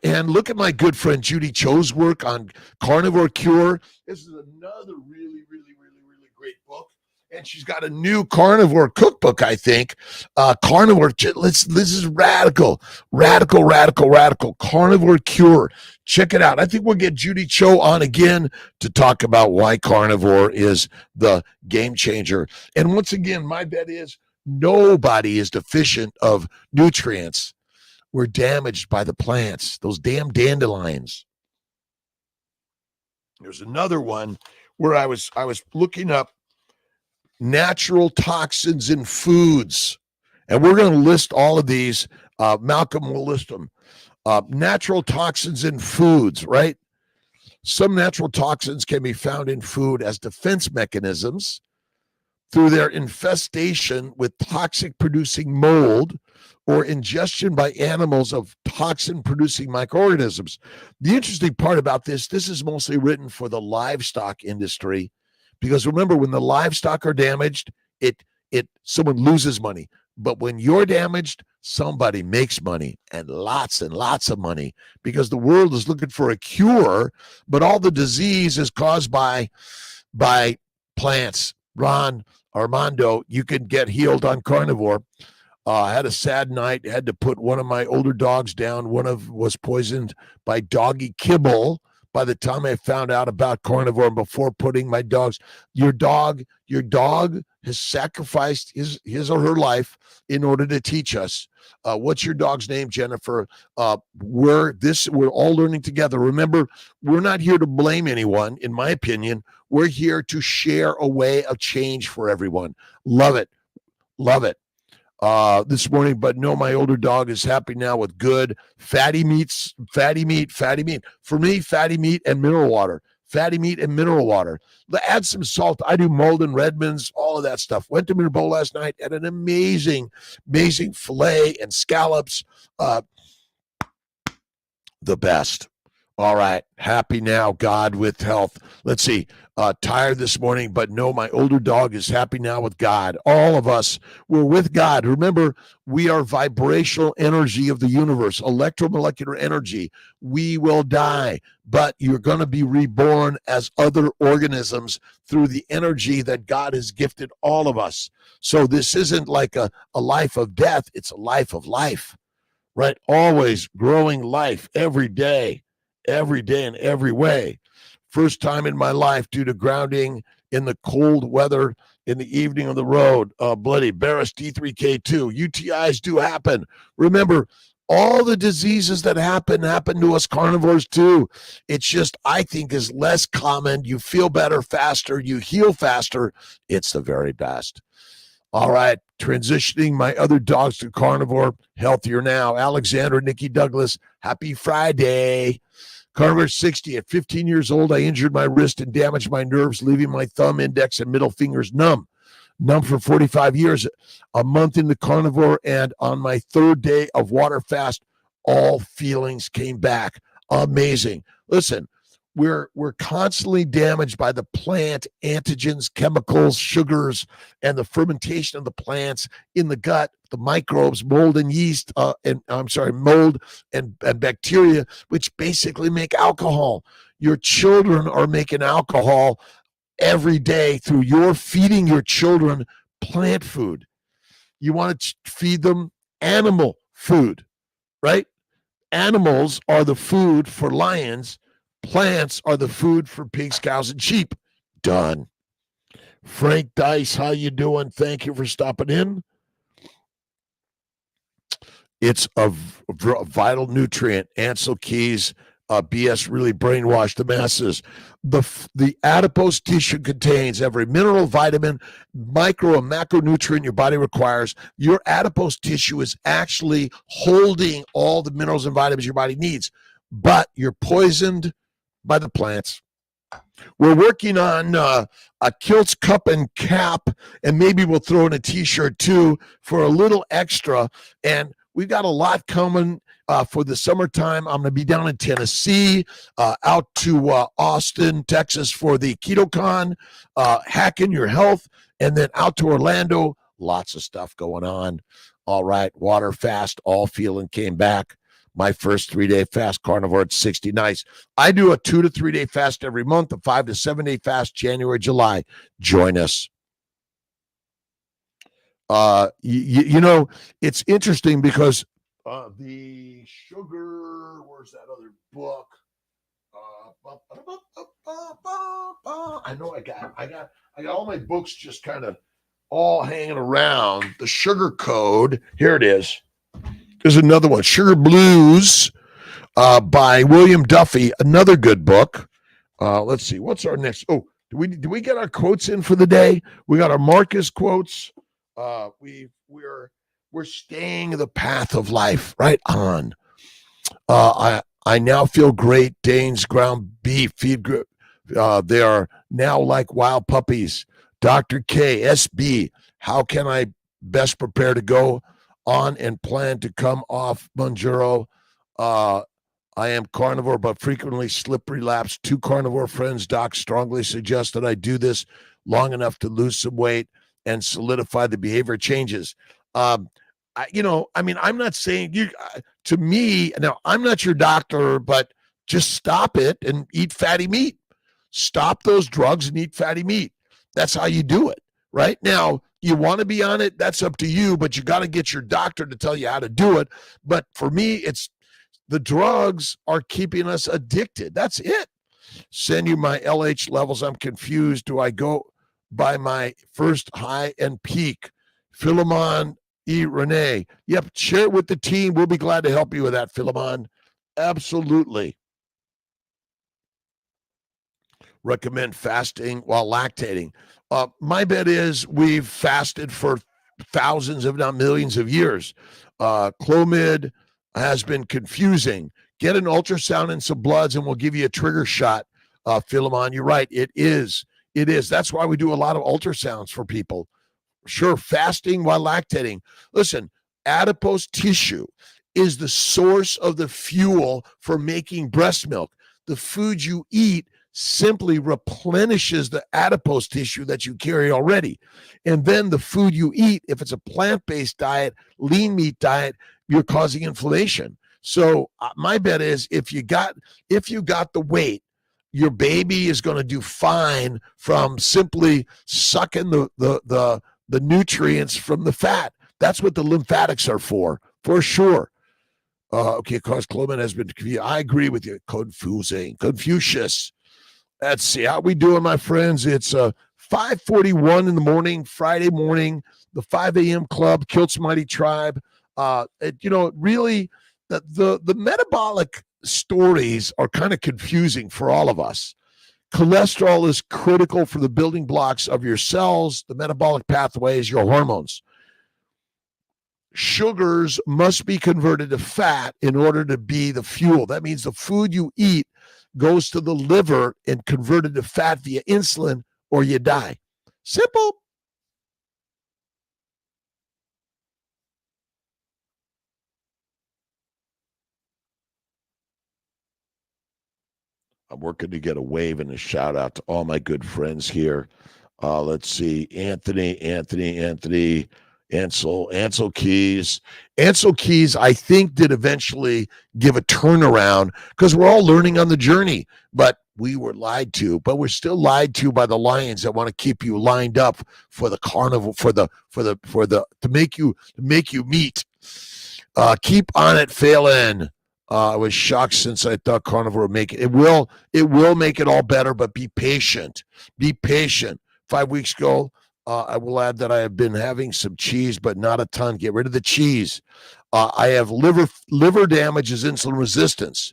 look at my good friend Judy Cho's work on Carnivore Cure. This is another really, really, really, really great book. And she's got a new carnivore cookbook, I think. Carnivore, this is radical. Carnivore Cure. Check it out. I think we'll get Judy Cho on again to talk about why carnivore is the game changer. And once again, my bet is nobody is deficient of nutrients. We're damaged by the plants, those damn dandelions. There's another one where I was looking up natural toxins in foods, and we're going to list all of these. Malcolm will list them. Natural toxins in foods, right? Some natural toxins can be found in food as defense mechanisms through their infestation with toxic-producing mold or ingestion by animals of toxin-producing microorganisms. The interesting part about this is mostly written for the livestock industry, because remember, when the livestock are damaged, someone loses money. But when you're damaged, somebody makes money, and lots of money, because the world is looking for a cure, but all the disease is caused by plants. Ron, Armando, you can get healed on carnivore. I had a sad night. Had to put one of my older dogs down. Was poisoned by doggy kibble. By the time I found out about carnivore, before putting my dogs, your dog has sacrificed his or her life in order to teach us. What's your dog's name, Jennifer? We're all learning together. Remember, we're not here to blame anyone. In my opinion, we're here to share a way of change for everyone. Love it. This morning, but no, my older dog is happy now with good fatty meat. For me, fatty meat and mineral water. Add some salt. I do Malden, Redmonds, all of that stuff. Went to Mirror Bowl last night, had an amazing filet and scallops. The best. All right. Happy now, God with health. Let's see. Tired this morning, but no, my older dog is happy now with God. All of us, we're with God. Remember, we are vibrational energy of the universe, electromolecular energy. We will die, but you're going to be reborn as other organisms through the energy that God has gifted all of us. So this isn't like a life of death. It's a life of life, right? Always growing life every day in every way. First time in my life due to grounding in the cold weather in the evening on the road. Bloody Barris D3K2. UTIs do happen. Remember, all the diseases that happen to us carnivores too. It's just, I think, is less common. You feel better faster. You heal faster. It's the very best. All right, transitioning my other dogs to carnivore, healthier now. Alexander, Nikki Douglas, happy Friday. Carnivore 60. At 15 years old, I injured my wrist and damaged my nerves, leaving my thumb, index, and middle fingers numb. Numb for 45 years. A month into carnivore, and on my third day of water fast, all feelings came back. Amazing. Listen, we're constantly damaged by the plant antigens, chemicals, sugars, and the fermentation of the plants in the gut, the microbes, mold and yeast, mold and bacteria, which basically make alcohol. Your children are making alcohol every day through your feeding your children plant food. You want to feed them animal food, right? Animals are the food for lions. Plants are the food for pigs, cows, and sheep. Done. Frank Dice, how you doing? Thank you for stopping in. It's a vital nutrient. Ansel Keys, BS really brainwashed the masses. The adipose tissue contains every mineral, vitamin, micro and macronutrient your body requires. Your adipose tissue is actually holding all the minerals and vitamins your body needs, but you're poisoned by the plants. We're working on a Kiltz cup and cap, and maybe we'll throw in a t-shirt too for a little extra. And we've got a lot coming for the summertime. I'm going to be down in Tennessee, out to Austin, Texas for the KetoCon, Hacking Your Health, and then out to Orlando. Lots of stuff going on. All right, water fast, all feeling came back. My first 3-day fast carnivore at 60. Nice. I do a 2 to 3 day fast every month, a 5 to 7 day fast January, July. Join us. You know, it's interesting because the sugar, where's that other book? I know I got all my books just kind of all hanging around. The sugar code. Here it is. There's another one, Sugar Blues, by William Duffy. Another good book. Let's see, what's our next? Oh, do we get our quotes in for the day? We got our Marcus quotes. We're staying the path of life right on. I now feel great. Dane's ground beef feed group. They are now like wild puppies. Dr. K, SB. How can I best prepare to go on and plan to come off Monjuro? I am carnivore, but frequently slip relapse. 2 carnivore friends, doc, strongly suggest that I do this long enough to lose some weight and solidify the behavior changes. I'm not saying you, to me, now I'm not your doctor, but just stop it and eat fatty meat. Stop those drugs and eat fatty meat. That's how you do it. Right now, you want to be on it, that's up to you, but you got to get your doctor to tell you how to do it. But for me, it's the drugs are keeping us addicted. That's it. Send you my LH levels. I'm confused. Do I go by my first high and peak? Philemon E. Renee. Yep, share it with the team. We'll be glad to help you with that, Philemon. Absolutely. Recommend fasting while lactating. My bet is we've fasted for thousands, if not millions of years. Clomid has been confusing. Get an ultrasound and some bloods, and we'll give you a trigger shot. Philemon, you're right. It is. It is. That's why we do a lot of ultrasounds for people. Sure, fasting while lactating. Listen, adipose tissue is the source of the fuel for making breast milk. The food you eat simply replenishes the adipose tissue that you carry already. And then the food you eat, if it's a plant-based diet, lean meat diet, you're causing inflammation. So my bet is if you got the weight, your baby is going to do fine from simply sucking the nutrients from the fat. That's what the lymphatics are for sure. Okay, cause Clement has been confused. I agree with you. Confucius. Let's see how we doing, my friends. It's 5:41 in the morning, Friday morning, the 5 a.m. club, Kiltz Mighty Tribe. Really, the metabolic stories are kind of confusing for all of us. Cholesterol is critical for the building blocks of your cells, the metabolic pathways, your hormones. Sugars must be converted to fat in order to be the fuel. That means the food you eat goes to the liver and converted to fat via insulin, or you die. Simple. I'm working to get a wave and a shout out to all my good friends here. Let's see. Anthony, Ansel Keys. Ansel Keys, I think, did eventually give a turnaround because we're all learning on the journey, but we were lied to, but we're still lied to by the lions that want to keep you lined up for the carnival, to make you meet. Keep on it, Phelan. I was shocked since I thought carnivore would make it. It will make it all better, but be patient. Be patient. 5 weeks ago, I will add that I have been having some cheese, but not a ton. Get rid of the cheese. I have liver damage is insulin resistance.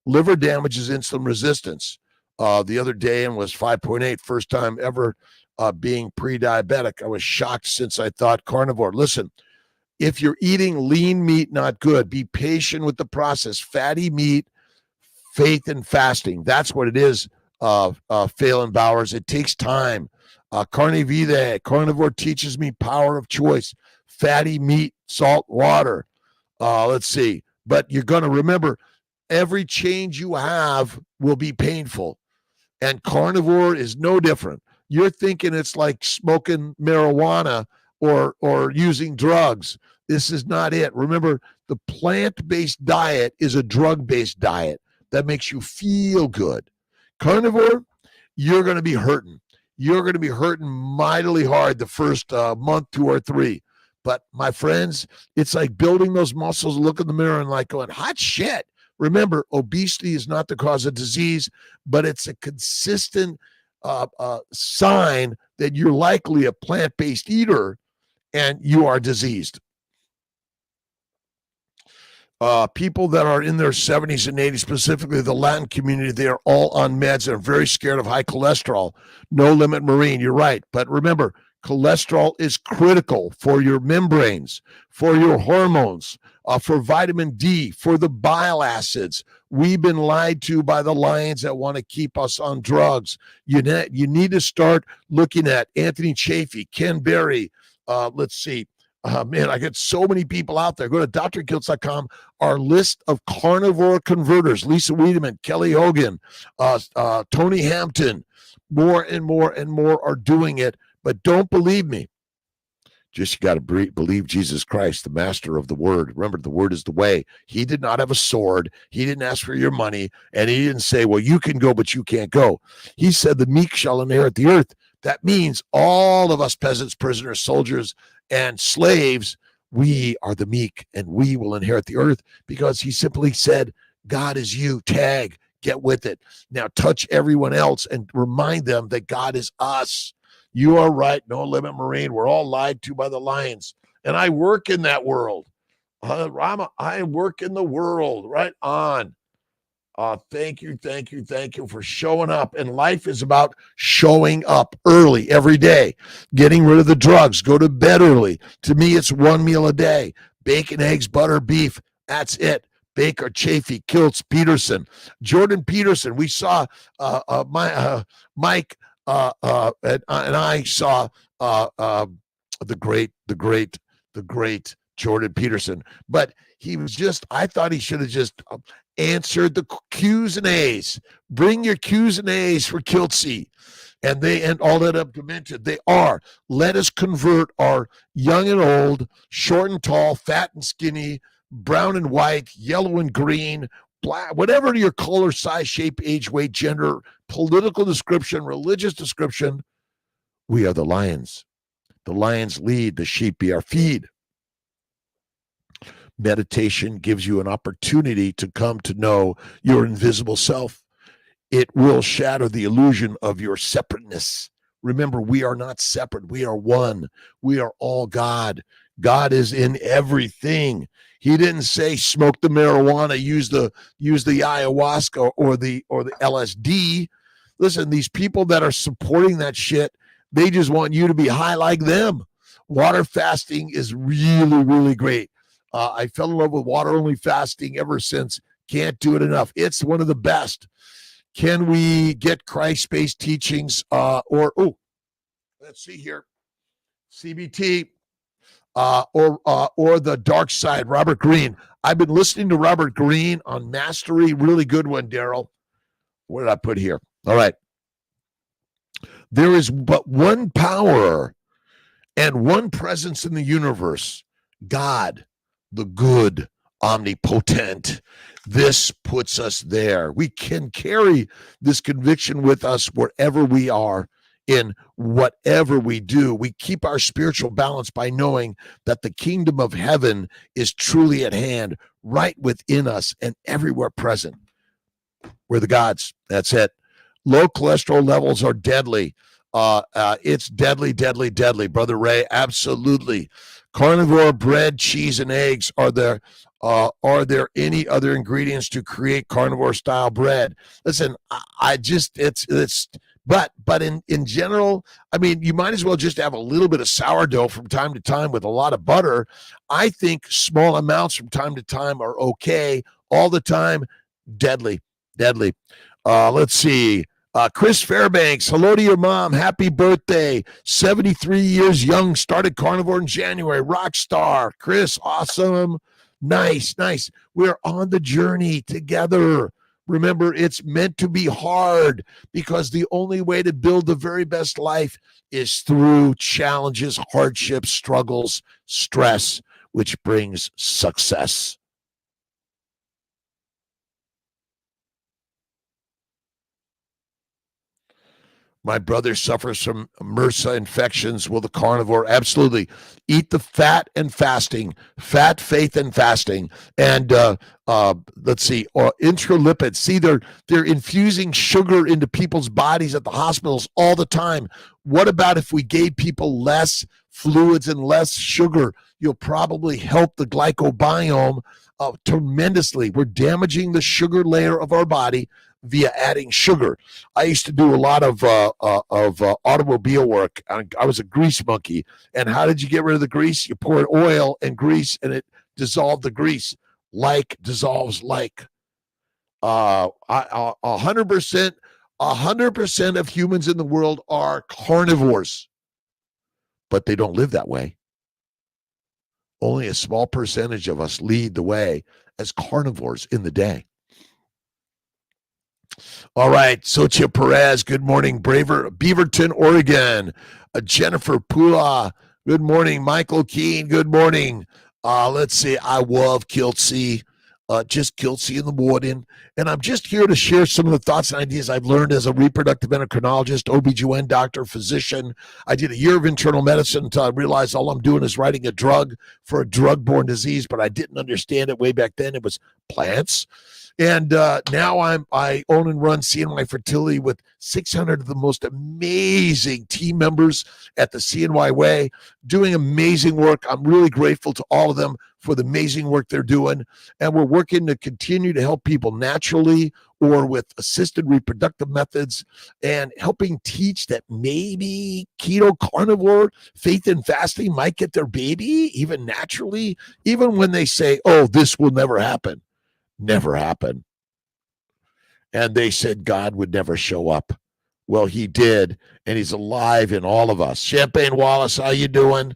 Liver damage is insulin resistance. The other day and was 5.8, first time ever being pre-diabetic. I was shocked since I thought carnivore. Listen, if you're eating lean meat, not good. Be patient with the process. Fatty meat, faith and fasting. That's what it is, Phelan Bowers. It takes time. Carne Vitae, carnivore teaches me power of choice. Fatty meat, salt, water. Let's see. But you're going to remember, every change you have will be painful. And carnivore is no different. You're thinking it's like smoking marijuana or using drugs. This is not it. Remember, the plant-based diet is a drug-based diet that makes you feel good. Carnivore, you're going to be hurting. You're going to be hurting mightily hard the first month, 2 or 3. But my friends, it's like building those muscles, look in the mirror and like going, hot shit. Remember, obesity is not the cause of disease, but it's a consistent sign that you're likely a plant-based eater and you are diseased. People that are in their 70s and 80s, specifically the Latin community, they are all on meds and are very scared of high cholesterol. No Limit Marine, you're right. But remember, cholesterol is critical for your membranes, for your hormones, for vitamin D, for the bile acids. We've been lied to by the lions that want to keep us on drugs. You need to start looking at Anthony Chafee, Ken Berry. Let's see. Man, I get so many people out there. Go to drkiltz.com. Our list of carnivore converters, Lisa Wiedemann, Kelly Hogan, Tony Hampton, more and more and more are doing it. But don't believe me. Just you got to believe Jesus Christ, the master of the word. Remember, the word is the way. He did not have a sword. He didn't ask for your money. And he didn't say, well, you can go, but you can't go. He said, the meek shall inherit the earth. That means all of us peasants, prisoners, soldiers, and slaves, we are the meek, and we will inherit the earth, because he simply said, God is you. Tag. Get with it. Now touch everyone else and remind them that God is us. You are right. No Limit Marine. We're all lied to by the lions. And I work in that world. I work in the world. Right on. Thank you for showing up. And life is about showing up early every day, getting rid of the drugs, go to bed early. To me, it's one meal a day. Bacon, eggs, butter, beef. That's it. Baker, Chafee, Kiltz, Peterson, Jordan Peterson. We saw Mike and I saw the great Jordan Peterson. But he was just, I thought he should have just answered the Q's and A's. Bring your Q's and A's for Kiltzy. And all that I've mentioned, they are, let us convert our young and old, short and tall, fat and skinny, brown and white, yellow and green, black, whatever your color, size, shape, age, weight, gender, political description, religious description, we are the lions. The lions lead, the sheep be our feed. Meditation gives you an opportunity to come to know your invisible self. It will shatter the illusion of your separateness. Remember, we are not separate. We are one. We are all God. God is in everything. He didn't say smoke the marijuana, use the ayahuasca or the LSD. Listen, these people that are supporting that shit, they just want you to be high like them. Water fasting is really, really great. I fell in love with water-only fasting ever since. Can't do it enough. It's one of the best. Can we get Christ-based teachings let's see here, CBT or the dark side, Robert Greene. I've been listening to Robert Greene on Mastery. Really good one, Daryl. What did I put here? All right. There is but one power and one presence in the universe, God, the good, omnipotent. This puts us there. We can carry this conviction with us wherever we are, in whatever we do. We keep our spiritual balance by knowing that the kingdom of heaven is truly at hand, right within us and everywhere present. We're the gods. That's it. Low cholesterol levels are deadly. It's deadly, Brother Ray. Absolutely. Carnivore bread, cheese, and eggs. Are there any other ingredients to create carnivore style bread? Listen, but in general, I mean, you might as well just have a little bit of sourdough from time to time with a lot of butter. I think small amounts from time to time are okay. All the time, deadly. Let's see. Chris Fairbanks, hello to your mom. Happy birthday. 73 years young, started carnivore in January. Rock star. Chris, awesome. Nice. We're on the journey together. Remember, it's meant to be hard, because the only way to build the very best life is through challenges, hardships, struggles, stress, which brings success. My brother suffers from MRSA infections. Will the carnivore? Absolutely. Eat the fat and fasting. Fat, faith, and fasting. And let's see, intralipids. See, they're infusing sugar into people's bodies at the hospitals all the time. What about if we gave people less fluids and less sugar? You'll probably help the glycobiome tremendously. We're damaging the sugar layer of our body via adding sugar. I used to do a lot of automobile work. I was a grease monkey. And how did you get rid of the grease? You poured oil and grease, and it dissolved the grease. Like dissolves like. 100% of humans in the world are carnivores, but they don't live that way. Only a small percentage of us lead the way as carnivores in the day. All right, Sochia Perez, good morning. Beaverton, Oregon. Jennifer Pula, Good morning, Michael Keene. Good morning. Let's see. I love Kiltz. Just Kiltz in the morning. And I'm just here to share some of the thoughts and ideas I've learned as a reproductive endocrinologist, OBGYN doctor, physician. I did a year of internal medicine until I realized all I'm doing is writing a drug for a drug-borne disease, but I didn't understand it way back then. It was plants. And now I own and run CNY Fertility with 600 of the most amazing team members at the CNY Way, doing amazing work. I'm really grateful to all of them for the amazing work they're doing. And we're working to continue to help people naturally or with assisted reproductive methods and helping teach that maybe keto carnivore faith and fasting might get their baby even naturally, even when they say, oh, this will never happen. Never happened. And they said God would never show up. Well, he did, and he's alive in all of us. Champagne Wallace, how you doing?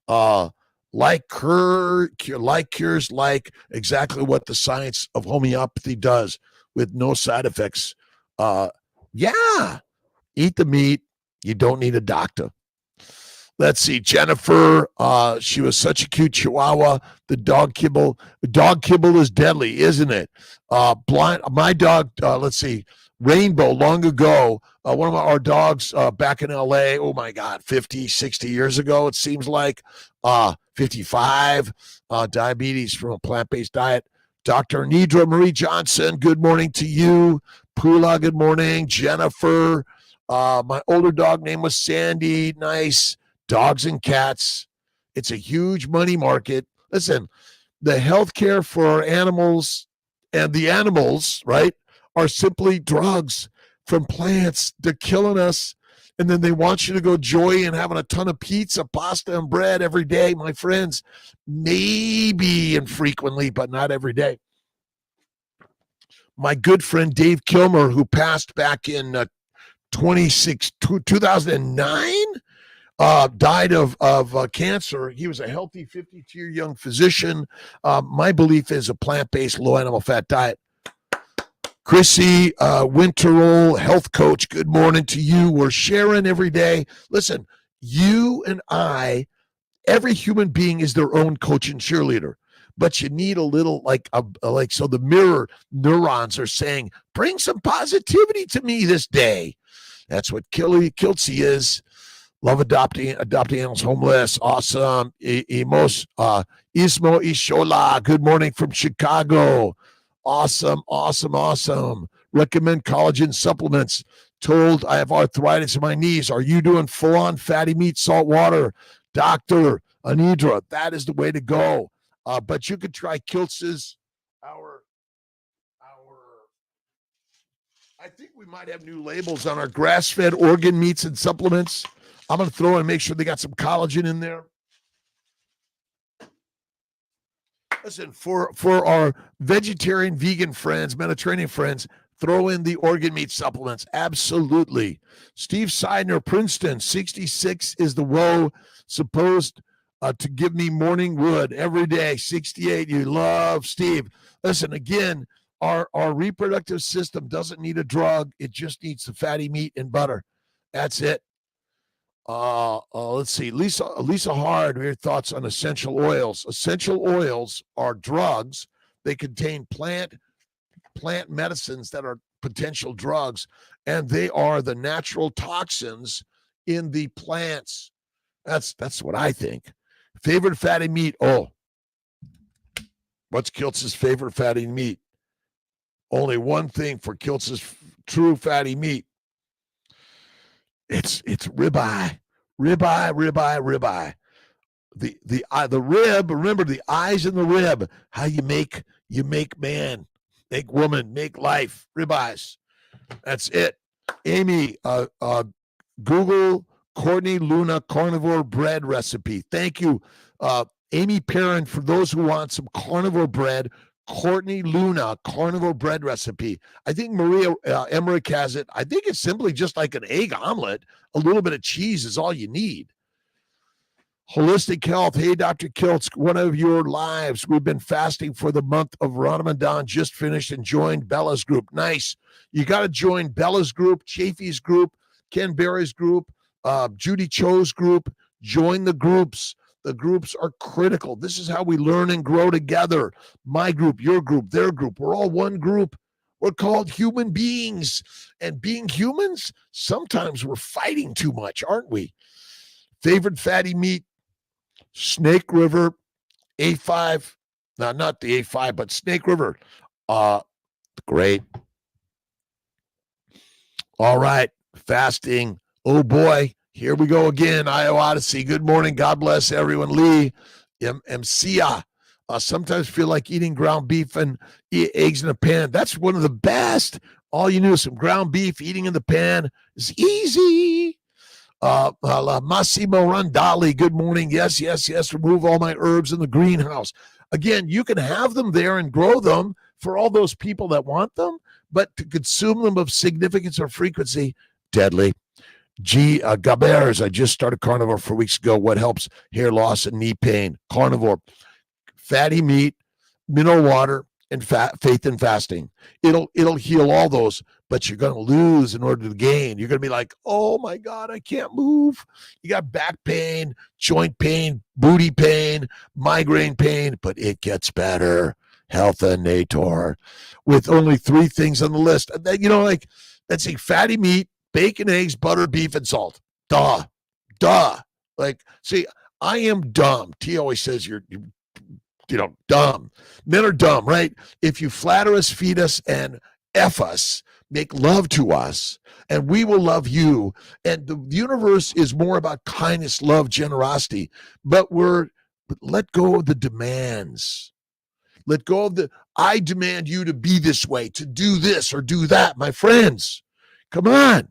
Like cures, like exactly what the science of homeopathy does with no side effects. Yeah, eat the meat. You don't need a doctor. Let's see, Jennifer. She was such a cute Chihuahua. The dog kibble is deadly, isn't it? My dog. Let's see, Rainbow. Long ago, one of our dogs back in LA. Oh my God, 50, 60 years ago. It seems like 55. Diabetes from a plant-based diet. Dr. Nidra Marie Johnson. Good morning to you. Pula. Good morning, Jennifer. My older dog name was Sandy. Nice. Dogs and cats. It's a huge money market. Listen, the healthcare for our animals and the animals, right, are simply drugs from plants. They're killing us. And then they want you to go joy and having a ton of pizza, pasta, and bread every day, my friends. Maybe infrequently, but not every day. My good friend Dave Kilmer, who passed back in 2009, died of cancer. He was a healthy 52-year young physician. My belief is a plant-based, low animal fat diet. Chrissy Winterall, health coach, good morning to you. We're sharing every day. Listen, you and I, every human being is their own coach and cheerleader. But you need a little so the mirror neurons are saying, bring some positivity to me this day. That's what Kiltz is. Love adopting animals, homeless. Awesome. Ismo Ishola. Good morning from Chicago. Awesome. Recommend collagen supplements. Told I have arthritis in my knees. Are you doing full-on fatty meat, salt water? Dr. Anidra, that is the way to go. But you could try Kiltz's, I think we might have new labels on our grass-fed organ meats and supplements. I'm going to throw and make sure they got some collagen in there. Listen, for our vegetarian, vegan friends, Mediterranean friends, throw in the organ meat supplements. Absolutely. Steve Seidner, Princeton, 66 is the woe, supposed to give me morning wood every day. 68, you love Steve. Listen, again, our reproductive system doesn't need a drug. It just needs the fatty meat and butter. That's it. Let's see. Lisa Hard, your thoughts on essential oils. Essential oils are drugs. They contain plant medicines that are potential drugs, and they are the natural toxins in the plants. That's what I think. Favorite fatty meat. Oh, what's Kiltz's favorite fatty meat? Only one thing for Kiltz's true fatty meat. It's ribeye. Ribeye. The rib, remember the eyes in the rib, how you make man, make woman, make life, ribeyes. That's it. Amy, Google Courtney Luna carnivore bread recipe. Thank you, Amy Perrin, for those who want some carnivore bread. Courtney Luna carnivore bread recipe. I think Maria Emmerich has it. I think it's simply just like an egg omelet. A little bit of cheese is all you need. Holistic Health. Hey, Dr. Kiltz, one of your lives. We've been fasting for the month of Ramadan, just finished, and joined Bella's group. Nice. You got to join Bella's group, Chafee's group, Ken Berry's group, Judy Cho's group. Join the groups. The groups are critical. This is how we learn and grow together. My group, your group, their group. We're all one group. We're called human beings. And being humans, sometimes we're fighting too much, aren't we? Favorite fatty meat, Snake River, A5. No, not the A5, but Snake River. Great. All right. Fasting. Oh boy. Here we go again. Iowa Odyssey. Good morning. God bless everyone. Lee, MCA. Sometimes feel like eating ground beef and eggs in a pan. That's one of the best. All you need is some ground beef. Eating in the pan is easy. Massimo Randali. Good morning. Yes. Remove all my herbs in the greenhouse. Again, you can have them there and grow them for all those people that want them, but to consume them of significance or frequency, deadly. Gabers, I just started carnivore 4 weeks ago. What helps hair loss and knee pain? Carnivore, fatty meat, mineral water, and faith and fasting. It'll heal all those, but you're going to lose in order to gain. You're going to be like, oh my God, I can't move. You got back pain, joint pain, booty pain, migraine pain, but it gets better. Health and Nator, with only 3 things on the list. Like, let's see, fatty meat, bacon, eggs, butter, beef, and salt. Duh. Like, see, I am dumb. T always says you're dumb. Men are dumb, right? If you flatter us, feed us, and F us, make love to us, and we will love you. And the universe is more about kindness, love, generosity. But let go of the demands. Let go of I demand you to be this way, to do this or do that, my friends. Come on.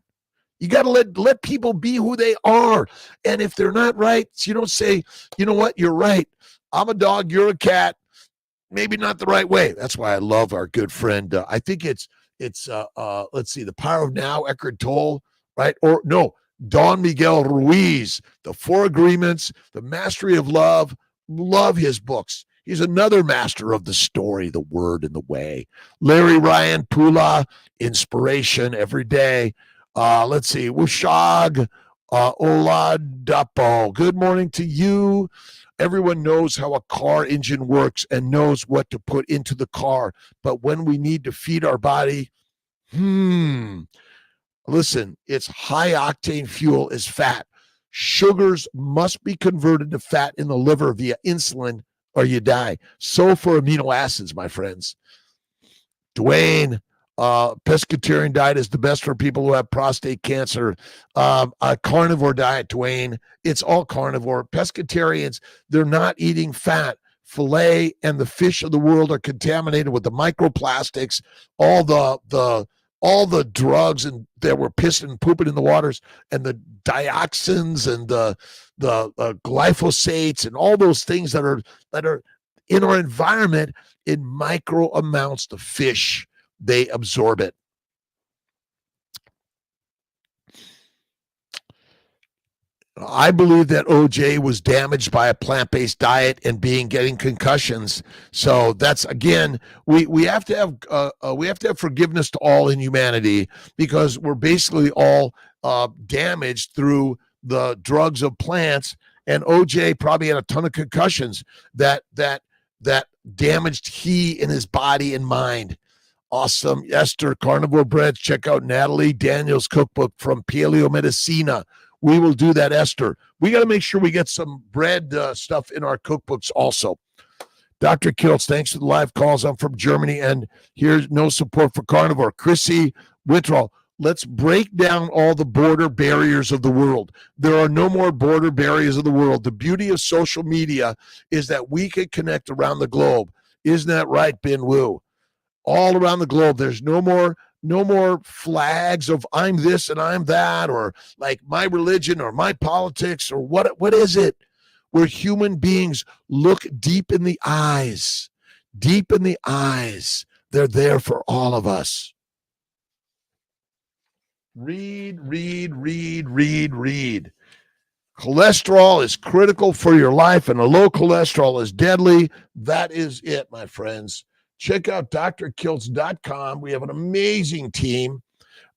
You got to let people be who they are. And if they're not right, you don't say, you know what, you're right. I'm a dog, you're a cat. Maybe not the right way. That's why I love our good friend. I think it's let's see, The Power of Now, Eckhart Tolle, right? Or no, Don Miguel Ruiz, The 4 Agreements, The Mastery of Love. Love his books. He's another master of the story, the word, and the way. Larry Ryan Pula, Inspiration Every Day. Let's see, Wushag Oladapo. Good morning to you. Everyone knows how a car engine works and knows what to put into the car. But when we need to feed our body, listen, it's high-octane fuel is fat. Sugars must be converted to fat in the liver via insulin or you die. So for amino acids, my friends. Dwayne, pescatarian diet is the best for people who have prostate cancer. A carnivore diet, Dwayne, it's all carnivore. Pescatarians, they're not eating fat. Filet and the fish of the world are contaminated with the microplastics, all the drugs and that were pissing and pooping in the waters, and the dioxins and the glyphosates and all those things that are in our environment in micro amounts. The fish, they absorb it. I believe that OJ was damaged by a plant-based diet and getting concussions. So that's, again, we have to have forgiveness to all in humanity, because we're basically all damaged through the drugs of plants. And OJ probably had a ton of concussions that damaged he in his body and mind. Awesome. Esther, carnivore breads. Check out Natalie Daniels' cookbook from Paleo Medicina. We will do that, Esther. We got to make sure we get some bread stuff in our cookbooks also. Dr. Kiltz, thanks for the live calls. I'm from Germany, and here's no support for carnivore. Chrissy Whittrell, let's break down all the border barriers of the world. There are no more border barriers of the world. The beauty of social media is that we can connect around the globe. Isn't that right, Ben Wu? All around the globe, there's no more flags of I'm this and I'm that, or like my religion or my politics, or what is it? We're human beings. Look deep in the eyes. Deep in the eyes. They're there for all of us. Read. Cholesterol is critical for your life, and a low cholesterol is deadly. That is it, my friends. Check out drkiltz.com. We have an amazing team.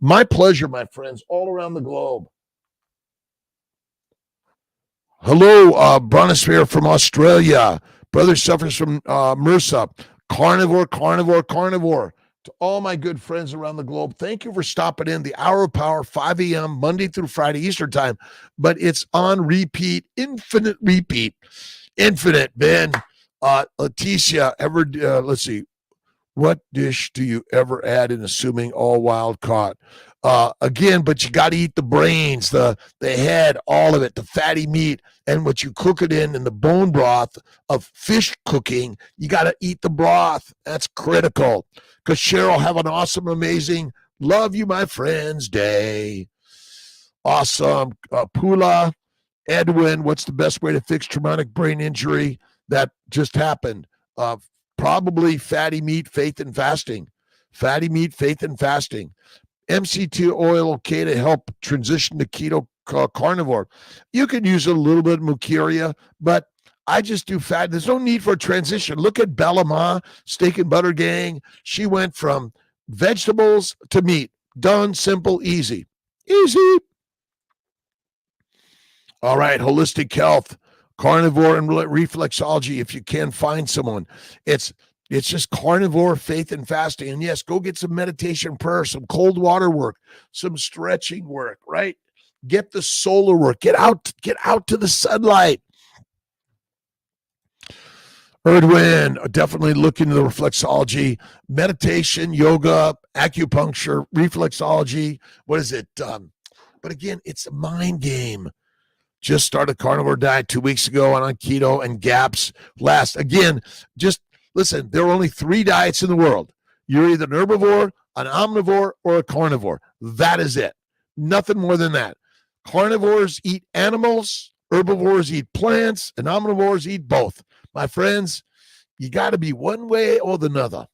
My pleasure, my friends, all around the globe. Hello, Bronosphere from Australia. Brother suffers from MRSA. Carnivore, carnivore, carnivore. To all my good friends around the globe, thank you for stopping in. The Hour of Power, 5 a.m., Monday through Friday, Eastern Time. But it's on repeat, infinite repeat. Infinite, Ben. Leticia, let's see. What dish do you ever add in assuming all wild caught? Again, but you got to eat the brains, the head, all of it, the fatty meat, and what you cook it in the bone broth of fish cooking. You got to eat the broth. That's critical. Because Cheryl, have an awesome, amazing, love you, my friends, day. Awesome. Pula, Edwin, what's the best way to fix traumatic brain injury that just happened? Probably fatty meat, faith, and fasting. Fatty meat, faith, and fasting. MCT oil, okay to help transition to keto carnivore. You can use a little bit of mucuria, but I just do fat. There's no need for a transition. Look at Bella Ma, Steak and Butter Gang. She went from vegetables to meat. Done, simple, easy. Easy. All right, holistic health, carnivore and reflexology. If you can find someone, it's just carnivore, faith, and fasting. And yes, go get some meditation prayer, some cold water work, some stretching work, right? Get the solar work. Get out to the sunlight. Erdwin, definitely look into the reflexology, meditation, yoga, acupuncture, reflexology. What is it? But again, it's a mind game. Just started carnivore diet 2 weeks ago on keto and GAPS last. Again, just listen, there are only 3 diets in the world. You're either an herbivore, an omnivore, or a carnivore. That is it. Nothing more than that. Carnivores eat animals, herbivores eat plants, and omnivores eat both. My friends, you got to be one way or the other.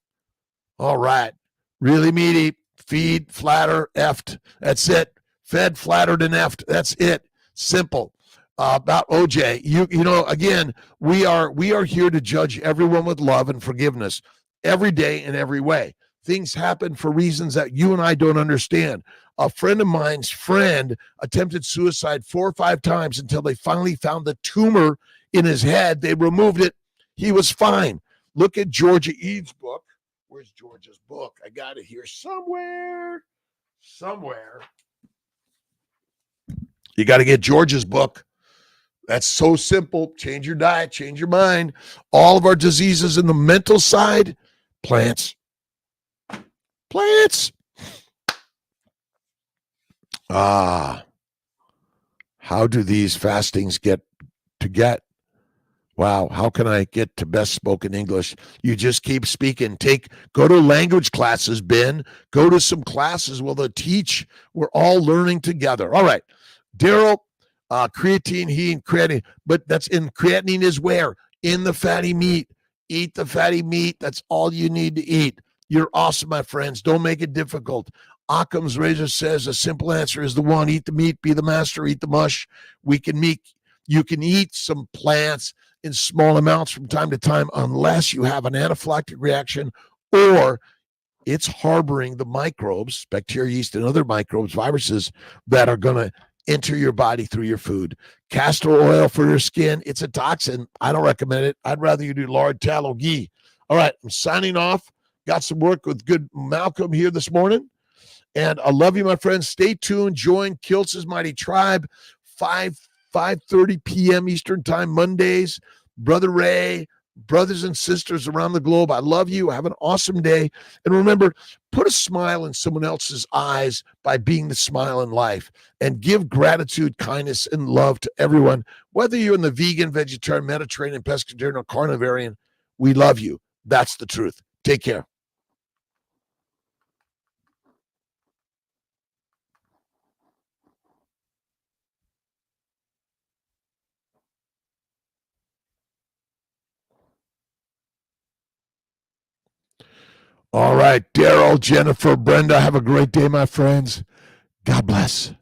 All right. Really meaty. Feed, flatter, effed. That's it. Fed, flattered, and effed. That's it. Simple. About OJ, you know, again, we are here to judge everyone with love and forgiveness every day in every way. Things happen for reasons that you and I don't understand. A friend of mine's friend attempted suicide 4 or 5 times until they finally found the tumor in his head. They removed it. He was fine. Look at Georgia Eve's book. Where's Georgia's book? I got it here somewhere. You got to get Georgia's book. That's so simple. Change your diet, change your mind. All of our diseases in the mental side, plants. Plants. How do these fastings get? Wow, how can I get to best spoken English? You just keep speaking. Go to language classes, Ben. Go to some classes where they'll teach. We're all learning together. All right. Daryl, creatine, creatinine, but that's in creatinine is where? In the fatty meat. Eat the fatty meat. That's all you need to eat. You're awesome, my friends. Don't make it difficult. Occam's razor says a simple answer is the one. Eat the meat, be the master, eat the mush. You can eat some plants in small amounts from time to time unless you have an anaphylactic reaction or it's harboring the microbes, bacteria, yeast, and other microbes, viruses that are going to enter your body through your food. Castor oil for your skin, it's a toxin. I don't recommend it. I'd rather you do lard, tallow, ghee. All right, I'm signing off. Got some work with good Malcolm here this morning. And I love you, my friends. Stay tuned. Join Kiltz's Mighty Tribe, 5:30 p.m. Eastern Time, Mondays. Brother Ray, brothers and sisters around the globe, I love you. Have an awesome day. And remember, put a smile in someone else's eyes by being the smile in life. And give gratitude, kindness, and love to everyone. Whether you're in the vegan, vegetarian, Mediterranean, pescatarian, or carnivarian, we love you. That's the truth. Take care. All right, Daryl, Jennifer, Brenda, have a great day, my friends. God bless.